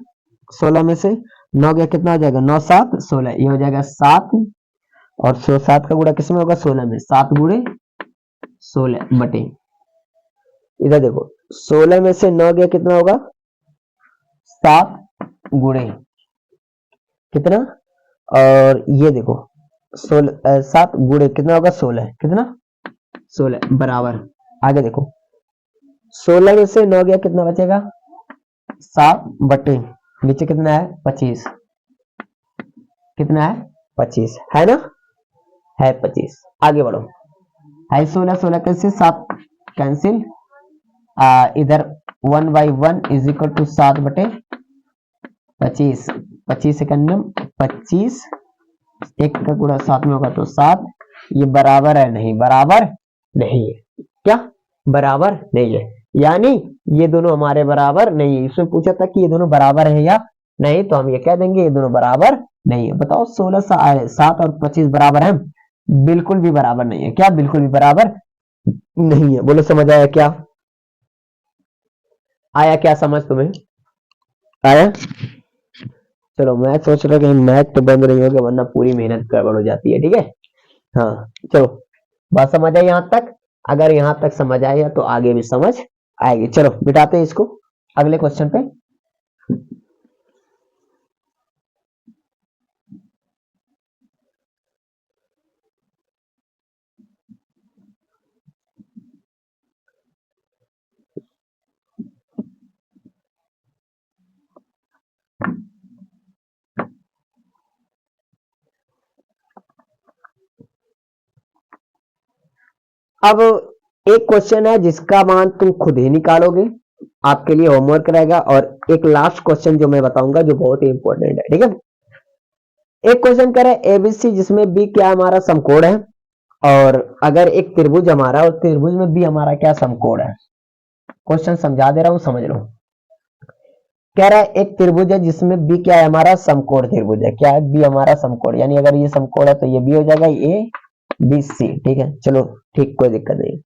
16 में से 9 गया, कितना हो जाएगा, 9 7 16, ये हो जाएगा 7, और 7 का गुणा किसमें होगा, 16 में, 7 गुणे 16 बटे, इधर देखो 16 में से 9 गया, कितना होगा 7 गुणे कितना, और ये देखो 7 गुणे कितना होगा 16, कितना 16 बराबर। आगे देखो 16 में से 9 गया, कितना बचेगा 7 बटे, नीचे कितना है 25, कितना है 25, है ना, है 25। आगे बढ़ो, है 16, 16 कैंसिल, 7 कैंसिल, इधर 1/1 इज इक्वल टू 7 बटे 25, 25 सेकंड में 25, एक का गुणा 7 में होगा तो 7, ये बराबर है, नहीं बराबर नहीं है, क्या बराबर नहीं है, यानी ये दोनों हमारे बराबर नहीं है। इसमें पूछा था कि ये दोनों बराबर है या नहीं, तो हम ये कह देंगे ये दोनों बराबर नहीं है। बताओ 16 7 और 25 बराबर है, बिल्कुल भी बराबर नहीं है, क्या बिल्कुल भी बराबर नहीं है। बोलो समझ आया क्या, आया क्या समझ तुम्हें आया। चलो मैं सोच रहा कि मैथ तो बंद नहीं होगा, वरना पूरी मेहनत गड़बड़ हो जाती है। ठीक है, हाँ चलो, बात समझ आई यहां तक? अगर यहां तक समझ आई है तो आगे भी समझ आएगी। चलो मिटाते हैं इसको, अगले क्वेश्चन पे। अब एक क्वेश्चन है जिसका मान तुम खुद ही निकालोगे, आपके लिए होमवर्क रहेगा। और एक लास्ट क्वेश्चन जो मैं बताऊंगा जो बहुत ही इंपॉर्टेंट है, ठीक है। एक क्वेश्चन करे एबीसी जिसमें बी क्या हमारा समकोण है, और अगर एक त्रिभुज हमारा और त्रिभुज में बी हमारा क्या समकोण है। क्वेश्चन समझा दे रहा हूं, समझ लो। कह रहा है एक त्रिभुज है जिसमें बी क्या है हमारा समकोण त्रिभुज है। क्या है? बी हमारा समकोण, यानी अगर ये समकोण है तो ये बी हो जाएगा ए बी सी, ठीक है। चलो ठीक, कोई दिक्कत नहीं।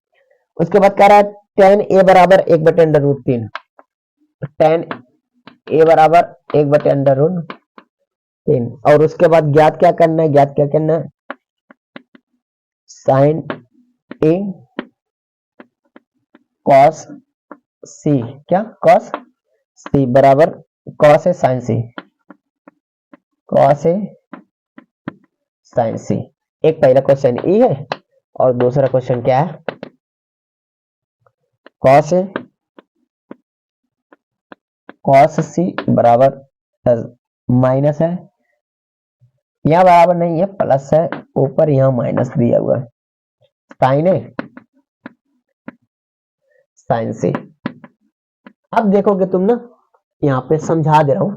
उसके बाद कह रहा है टेन ए बराबर 1/√3, टेन ए बराबर 1/√3। और उसके बाद ज्ञात क्या करना है, ज्ञात क्या करना है, साइन ए कॉस सी, क्या कॉस सी बराबर cos A sign C, cos A sign सी। एक पहला क्वेश्चन ई है और दूसरा क्वेश्चन क्या है, कॉस ए कॉस सी बराबर माइनस है, यहां बराबर नहीं है प्लस है, ऊपर यहां माइनस दिया हुआ है, साइन ए साइन सी। अब देखोगे तुम ना, यहाँ पे समझा दे रहा हूं,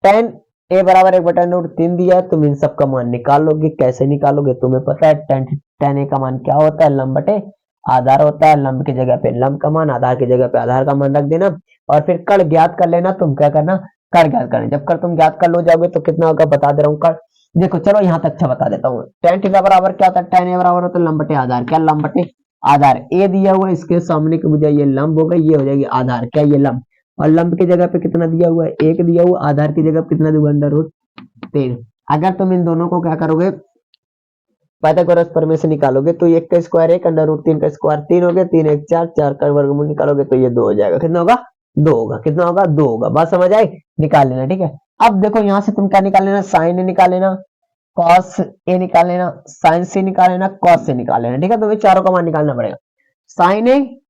टेन ए बराबर 1/√3 दिया है, तुम इन सब का मान निकाल लोगे। कैसे निकालोगे? तुम्हें पता है टेन ए का मान क्या होता है, लंब बटे आधार होता है। लंब की जगह पे लंब का मान, आधार की जगह पे आधार का मान रख देना, और फिर कण ज्ञात कर लेना। तुम क्या करना, कण ज्ञात करना। जब कण तुम ज्ञात कर लो जाओगे तो कितना होगा बता दे रहा हूँ। कण देखो, चलो यहाँ तक अच्छा बता देता हूँ। टेन थीटा बराबर क्या होता है, टेन ए बराबर होता है लंब बटे आधार। क्या लंब बटे आधार, ए दिया हुआ है, इसके सामने की बजाय ये लंब होगा, ये हो जाएगी आधार। क्या ये लंब, और लंब की जगह पे कितना दिया हुआ है, एक दिया हुआ, आधार की जगह पे कितना दिया, √3। अगर तुम इन दोनों को क्या करोगे, पाइथागोरस प्रमेय से निकालोगे तो एक का स्क्वायर 1, √3 का स्क्वायर 3 हो गया, 3 1 4, 4 का वर्गमूल निकालोगे तो ये 2 हो जाएगा। कितना होगा, 2 होगा। कितना होगा, 2 होगा। बात समझ आई? निकाल लेना, ठीक है। अब देखो यहाँ से तुम क्या निकाल लेना, साइन ए निकाल लेना, कॉस ए निकाल लेना, साइन सी निकाल लेना, कॉस से निकाल लेना, ठीक है। तुम्हें चारों का मान निकालना पड़ेगा। Sign A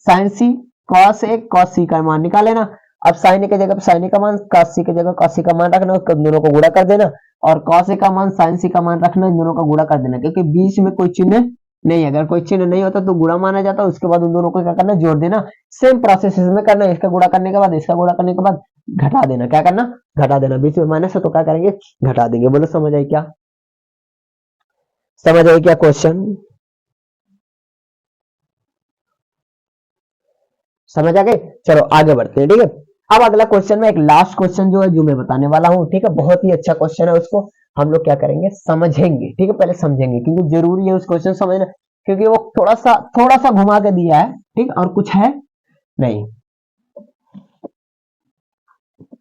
sign C, cos A cos सी का मान निकाल लेना। अब साइन ए की जगह साइन ए का मान, कॉस सी की जगह कॉस सी का मान रखना, दोनों को गुणा कर देना, और कॉस ए का मान साइन सी का मान रखना, इन दोनों का गुणा कर देना, क्योंकि बीच में कोई चिन्ह नहीं है। अगर कोई चिन्ह नहीं होता तो गुणा माना जाता, उसके बाद उन दोनों को क्या करना, जोड़ देना। सेम प्रोसेस इसमें करना, इसका गुणा करने के बाद इसका गुणा करने के बाद घटा देना। क्या करना, घटा देना। बीच में माइनस है तो क्या करेंगे, घटा देंगे। बोलो समझ आई क्या, समझ आई क्या क्वेश्चन, समझ आ गए? चलो आगे बढ़ते हैं, ठीक है। अब अगला क्वेश्चन में एक लास्ट क्वेश्चन जो है जो मैं बताने वाला हूं, ठीक है। बहुत ही अच्छा क्वेश्चन है, उसको हम लोग क्या करेंगे, समझेंगे, ठीक है। पहले समझेंगे क्योंकि जरूरी है उस क्वेश्चन समझना, क्योंकि वो थोड़ा सा घुमा के दिया है, ठीक, और कुछ है नहीं।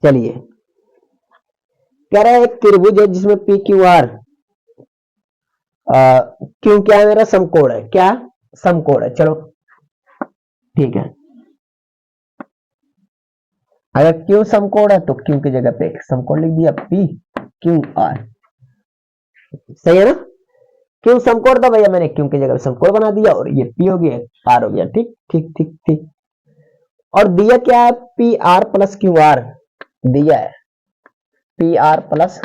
चलिए, कह रहा है एक त्रिभुज है जिसमें पी क्यू आर क्यों क्या है, मेरा समकोण है। क्या समकोण है, चलो ठीक है। अगर क्यू समकोण है तो क्यू की जगह पे समकोण लिख दिया, पी क्यू आर, सही है ना। क्यू समकोण था भैया, मैंने क्यू की जगह समकोण बना दिया, और ये पी हो गया, आर हो गया। ठीक ठीक ठीक ठीक। और दिया क्या है, P R plus Q R दिया है, P R plus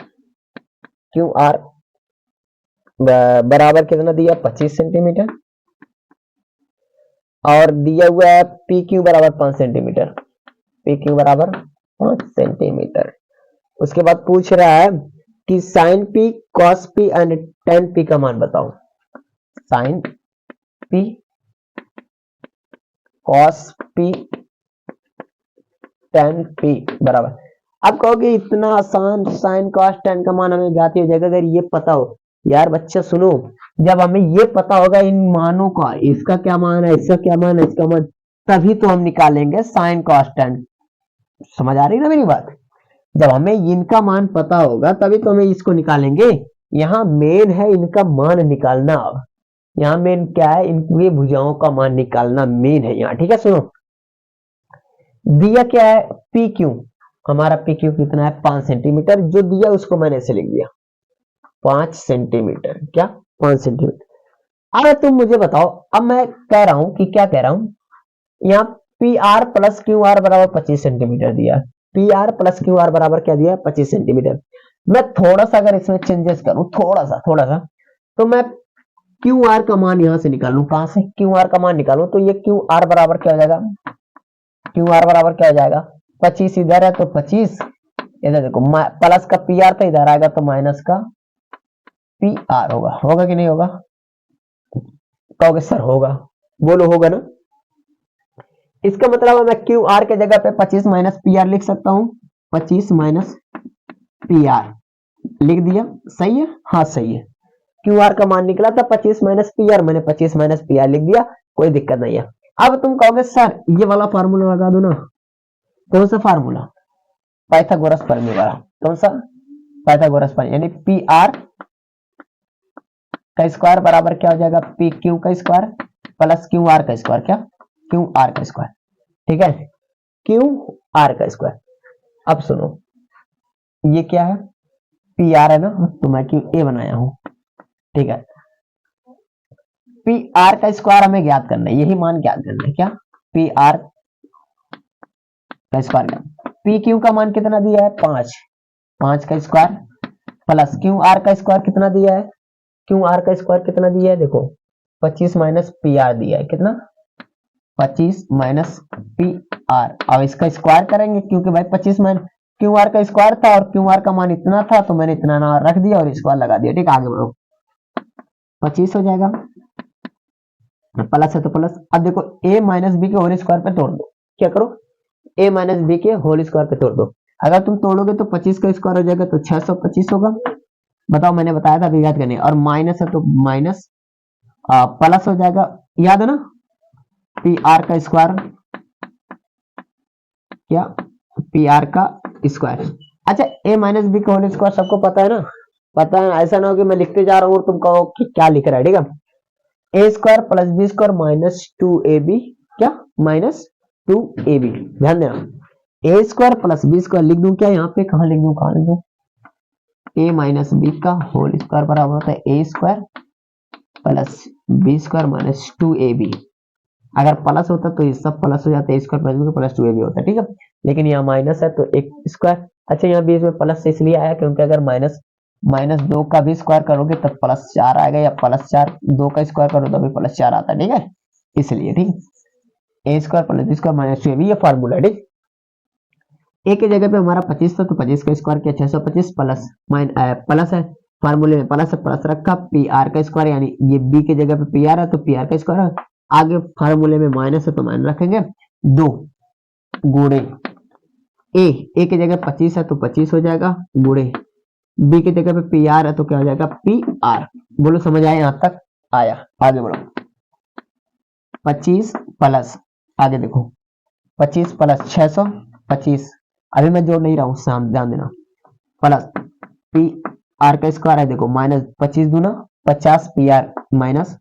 Q R बराबर कितना दिया, 25 सेंटीमीटर। और दिया हुआ है पी क्यू बराबर 5 सेंटीमीटर, पी क्यू बराबर 5 सेंटीमीटर। उसके बाद पूछ रहा है कि sine P cos P and tan P का मान बताओ। Sine P cos P tan P बराबर, अब कहोगे इतना आसान, साइन कॉस टेन का मान हमें ज्ञात हो जाएगा अगर ये पता हो। यार बच्चा सुनो, जब हमें ये पता होगा इन मानों का, इसका क्या मान है, इसका क्या मान है, इसका मान, तभी तो हम निकालेंगे साइन कॉस टेन। समझ आ रही ना मेरी बात? जब हमें इनका मान पता होगा तभी तो हमें इसको निकालेंगे। यहाँ मेन है इनका मान निकालना। अब यहाँ मेन क्या है, इनकी भुजाओं का मान निकालना मेन है यहाँ, ठीक है। सुनो, दिया क्या है, पी क्यू, हमारा पी क्यू कितना है 5 सेंटीमीटर, जो दिया उसको मैंने ऐसे लिख दिया 5 सेंटीमीटर, क्या 5 सेंटीमीटर। अब तुम मुझे बताओ, अब मैं कह रहा हूं कि क्या कह रहा हूं, यहाँ P R plus Q R बराबर 25 सेंटीमीटर दिया, P R plus Q R बराबर क्या दिया 25 सेंटीमीटर। मैं थोड़ा सा अगर इसमें चेंजेस करूं, थोड़ा सा, तो मैं क्यू आर का मान यहां से निकालूं, कहां से क्यू आर का मान निकालूं, तो ये क्यू आर बराबर क्या हो जाएगा, क्यू आर बराबर क्या हो जाएगा 25 इधर है तो 25, इधर देखो प्लस का पी आर था, इधर आएगा तो माइनस का पी आर होगा, होगा कि नहीं होगा, कहोगे सर होगा, बोलो होगा ना। इसका मतलब है मैं क्यू आर के जगह पे 25 माइनस पी आर लिख सकता हूं, 25 माइनस पी आर लिख दिया, सही है, हाँ सही है। क्यू आर का मान निकला था 25 माइनस पी आर, मैंने 25 माइनस पी आर लिख दिया, कोई दिक्कत नहीं है। अब तुम कहोगे सर ये वाला फार्मूला लगा दो ना, कौन सा फार्मूला, पाइथागोरस प्रमेय वाला, कौन सा, पाइथागोरस प्रमेय, यानी पी आर का स्क्वायर बराबर क्या हो जाएगा पी क्यू का स्क्वायर प्लस क्यू आर का स्क्वायर, क्या क्यू आर का स्क्वायर, ठीक है, क्यू आर का स्क्वायर। अब सुनो, ये क्या है पी आर है ना, तो मैं क्यू ए बनाया हूं, ठीक है। पी आर का स्क्वायर हमें ज्ञात करना है, यही मान ज्ञात करना है, क्या पी आर का स्क्वायर, पी क्यू का मान कितना दिया है 5, 5 का स्क्वायर प्लस क्यू आर का स्क्वायर कितना दिया है, क्यू आर का स्क्वायर कितना दिया है, देखो 25 माइनस पी आर दिया है, कितना 25 माइनस पी आर। अब इसका स्क्वायर करेंगे क्योंकि भाई 25 माइनस क्यू आर का स्क्वायर था और क्यू आर का मान इतना था, तो मैंने इतना ना रख दिया और स्क्वायर लगा दिया, ठीक, आगे बढ़ो 25 हो जाएगा, प्लस है तो प्लस। अब देखो a माइनस बी के होल स्क्वायर पे तोड़ दो, क्या करो a माइनस बी के होल स्क्वायर पे तोड़ दो, अगर तुम तोड़ोगे तो 25 का स्क्वायर हो जाएगा तो 625 होगा, बताओ मैंने बताया था विघात करने, और माइनस है तो माइनस प्लस हो जाएगा, याद है ना पी आर का स्क्वायर, क्या पी आर का स्क्वायर। अच्छा a माइनस बी का होल स्क्वायर सबको पता है ना, पता है, ऐसा ना हो कि मैं लिखते जा रहा हूँ और तुम कहो कि क्या लिख रहा है, ठीक है। A square plus b square minus 2ab, क्या माइनस 2ab, ध्यान देना a square plus b square लिख दूं क्या, यहाँ पे कहां लिख दूं, कहां लिख दूं, ए माइनस बी का होल स्क्वायर बराबर होता है a square plus b square minus 2ab, अगर प्लस होता तो ये सब प्लस हो जाता है, square plus B plus 2ab होता है, ठीक है, लेकिन यहाँ माइनस है तो एक स्क्वायर। अच्छा यहाँ बीच में प्लस इसलिए आया क्योंकि अगर माइनस 2 का भी स्क्वायर करोगे तब प्लस 4 आएगा, या प्लस 4 2 का स्क्वायर करो तो भी प्लस 4 आता है, ठीक है, इसलिए, ठीक, a square plus b square minus 2ab ये फार्मूला, ठीक। ए की जगह पे हमारा 25 था तो 25 का स्क्वायर किया 625 प्लस प्लस है, फार्मूले में प्लस रखा, पी आर का स्क्वायर, यानी ये बी की जगह पे पी आर है तो पी आर का स्क्वायर है, आगे फार्मूले में माइनस है तो माइनस रखेंगे, 2 गुणे ए की जगह 25 है तो 25 हो जाएगा, गुणे बी की जगह पे पी आर है तो क्या हो जाएगा पी आर। बोलो समझ आया, यहां तक आया, आगे बढ़ो 25 प्लस, आगे देखो 25 प्लस 625, अभी मैं जोड़ नहीं रहा हूं, ध्यान देना, प्लस पी आर का स्क्वायर है, देखो माइनस 25 दूना 50 P R minus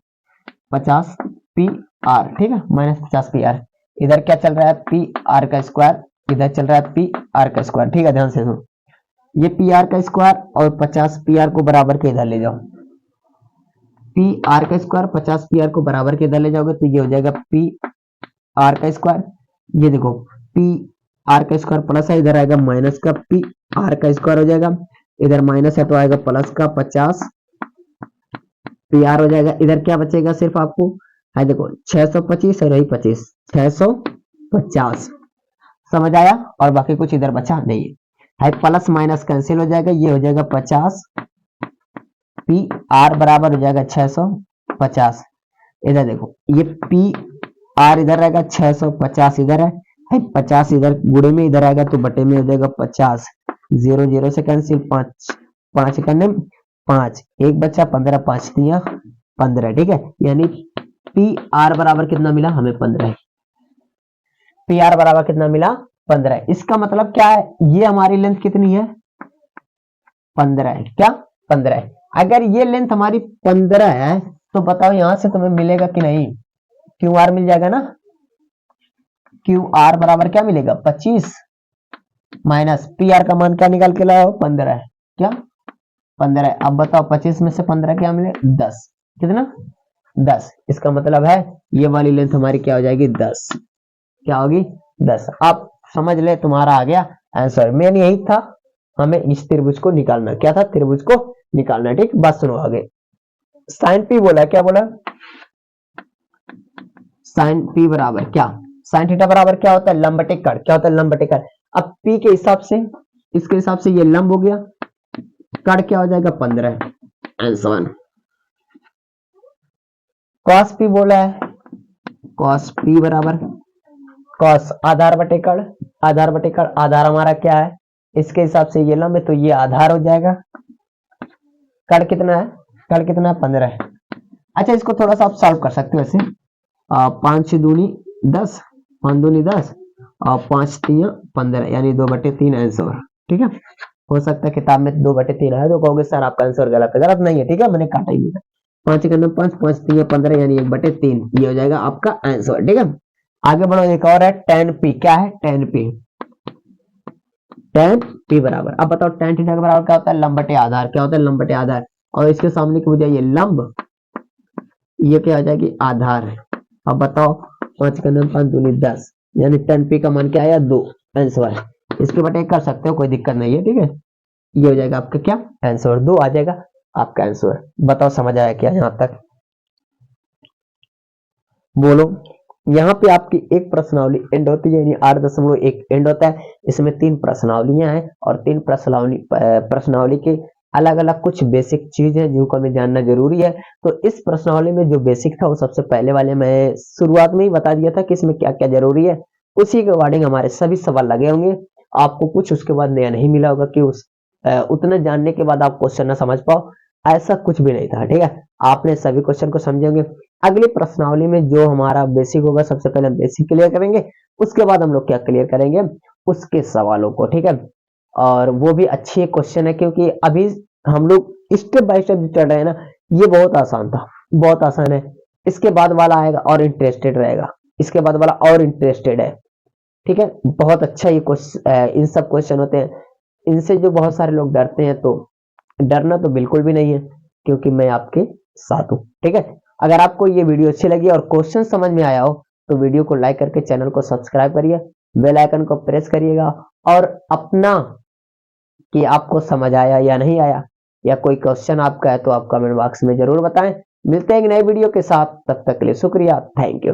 50 P R, ठीक है, माइनस 50 पी आर, इधर क्या चल रहा है पी आर का स्क्वायर, इधर चल रहा है पी आर का स्क्वायर, ठीक है, ध्यान से सुनो, ये पी आर का स्क्वायर और 50 पी आर को बराबर के इधर ले जाओ, पी आर का स्क्वायर 50 पी आर को बराबर के इधर ले जाओगे तो ये हो जाएगा पी आर का स्क्वायर, ये देखो पी आर का स्क्वायर प्लस है, इधर आएगा माइनस का पी आर का स्क्वायर हो जाएगा, इधर माइनस है तो आएगा प्लस का 50 पी आर हो जाएगा, इधर क्या बचेगा सिर्फ आपको है, देखो 625 और यही 25 650, समझ आया, और बाकी कुछ इधर बचा नहीं है, प्लस माइनस कैंसिल हो जाएगा, ये हो जाएगा 50 पी आर बराबर हो जाएगा 650, इधर देखो ये पी आर इधर रहेगा 650 इधर है, 50 इधर गुणे में इधर आएगा तो बटे में हो जाएगा 50, 0 0 से कैंसिल, 5 5 करने 5 एक बच्चा 15 5 दिया 15, ठीक है, यानी पी आर बराबर कितना मिला हमें 15, पी आर बराबर कितना मिला 15, इसका मतलब क्या है, ये हमारी लेंथ कितनी है 15 है, क्या 15 है। अगर ये लेंथ हमारी 15 है तो बताओ यहां से तुम्हें मिलेगा कि नहीं, क्यू आर मिल जाएगा ना। क्यू आर बराबर क्या मिलेगा 25 माइनस पी आर का मान क्या निकाल के लाओ 15 है, क्या 15 है। अब बताओ 25 में से 15 क्या मिले 10, कितना 10। इसका मतलब है ये वाली लेंथ हमारी क्या हो जाएगी 10, क्या होगी 10। आप समझ ले तुम्हारा आ गया आंसर। मेन यही था, हमें इस त्रिभुज को निकालना, क्या था त्रिभुज को निकालना। ठीक, बात सुनो आगे। साइन पी बोला, क्या बोला साइन पी बराबर क्या, साइन थीटा बराबर क्या होता है लंब बटे कड़, क्या होता है लंब बटे कड़। अब पी के हिसाब से, इसके हिसाब से ये लंब हो गया, कड़ क्या हो जाएगा 15 आंसर। कॉस पी बोला है, कॉस पी बराबर कॉस आधार बटे कड़, आधार बटे कड़, आधार हमारा क्या है इसके हिसाब से ये लंब है तो ये आधार हो जाएगा। कड़ कितना है, कड़ कितना है 15 है। अच्छा इसको थोड़ा सा आप सॉल्व कर सकते हो ऐसे, 5 दूनी 10, 5 दूनी 10 और 5 3 15 यानी 2/3 आंसर। ठीक है, हो सकता है किताब में 2/3 है तो कहोगे सर आपका आंसर गलत है, गलत नहीं है। ठीक है, मैंने काटा ही नहीं था। 5 के 5, 5 3 15 यानी 1/3, ये हो जाएगा आपका आंसर। ठीक है, आगे बढ़ो। एक और है tan p, क्या है tan p, tan p बराबर, अब बताओ tan थीटा के बराबर क्या होता है लंब बटे आधार, क्या होता है लंब बटे आधार। और इसके सामने की बजाय ये लंब, ये क्या आ जाएगी आधार है। अब बताओ 5 का 5 दूनी 10 यानी tan p का मान क्या आया 2 आंसर है। इसके बटे कर सकते हो, कोई दिक्कत नहीं है। ठीक है, ये हो जाएगा आपका क्या आंसर, 2 आ जाएगा आपका आंसर। बताओ समझ आया क्या यहां तक, बोलो। यहाँ पे आपकी एक प्रश्नावली एंड होती है, यानी 8.1 एंड होता है। इसमें 3 प्रश्नावलियां हैं और 3 प्रश्नावली के अलग अलग कुछ बेसिक चीज है जिनको हमें जानना जरूरी है। तो इस प्रश्नावली में जो बेसिक था वो सबसे पहले वाले मैं शुरुआत में ही बता दिया था कि इसमें क्या क्या जरूरी है। उसी के अकॉर्डिंग हमारे सभी सवाल लगे होंगे। आपको कुछ उसके बाद नया नहीं मिला होगा कि उतना जानने के बाद आप क्वेश्चन ना समझ पाओ, ऐसा कुछ भी नहीं था। ठीक है, आपने सभी क्वेश्चन को समझे होंगे। अगली प्रश्नावली में जो हमारा बेसिक होगा सबसे पहले हम बेसिक क्लियर करेंगे, उसके बाद हम लोग क्या क्लियर करेंगे उसके सवालों को। ठीक है, और वो भी अच्छी क्वेश्चन है क्योंकि अभी हम लोग स्टेप बाय स्टेप चल रहे हैं ना, ये बहुत आसान था, बहुत आसान है। इसके बाद वाला आएगा और इंटरेस्टेड रहेगा, इसके बाद वाला और इंटरेस्टेड है। ठीक है, बहुत अच्छा ये क्वेश्चन, इन सब क्वेश्चन होते हैं। इनसे जो बहुत सारे लोग डरते हैं, तो डरना तो बिल्कुल भी नहीं है क्योंकि मैं आपके साथ हूं। ठीक है, अगर आपको ये वीडियो अच्छी लगी और क्वेश्चन समझ में आया हो तो वीडियो को लाइक करके चैनल को सब्सक्राइब करिए, बेल आइकन को प्रेस करिएगा। और अपना कि आपको समझ आया या नहीं आया, या कोई क्वेश्चन आपका है तो आप कमेंट बॉक्स में जरूर बताएं। मिलते हैं एक नई वीडियो के साथ, तब तक के लिए शुक्रिया, थैंक यू।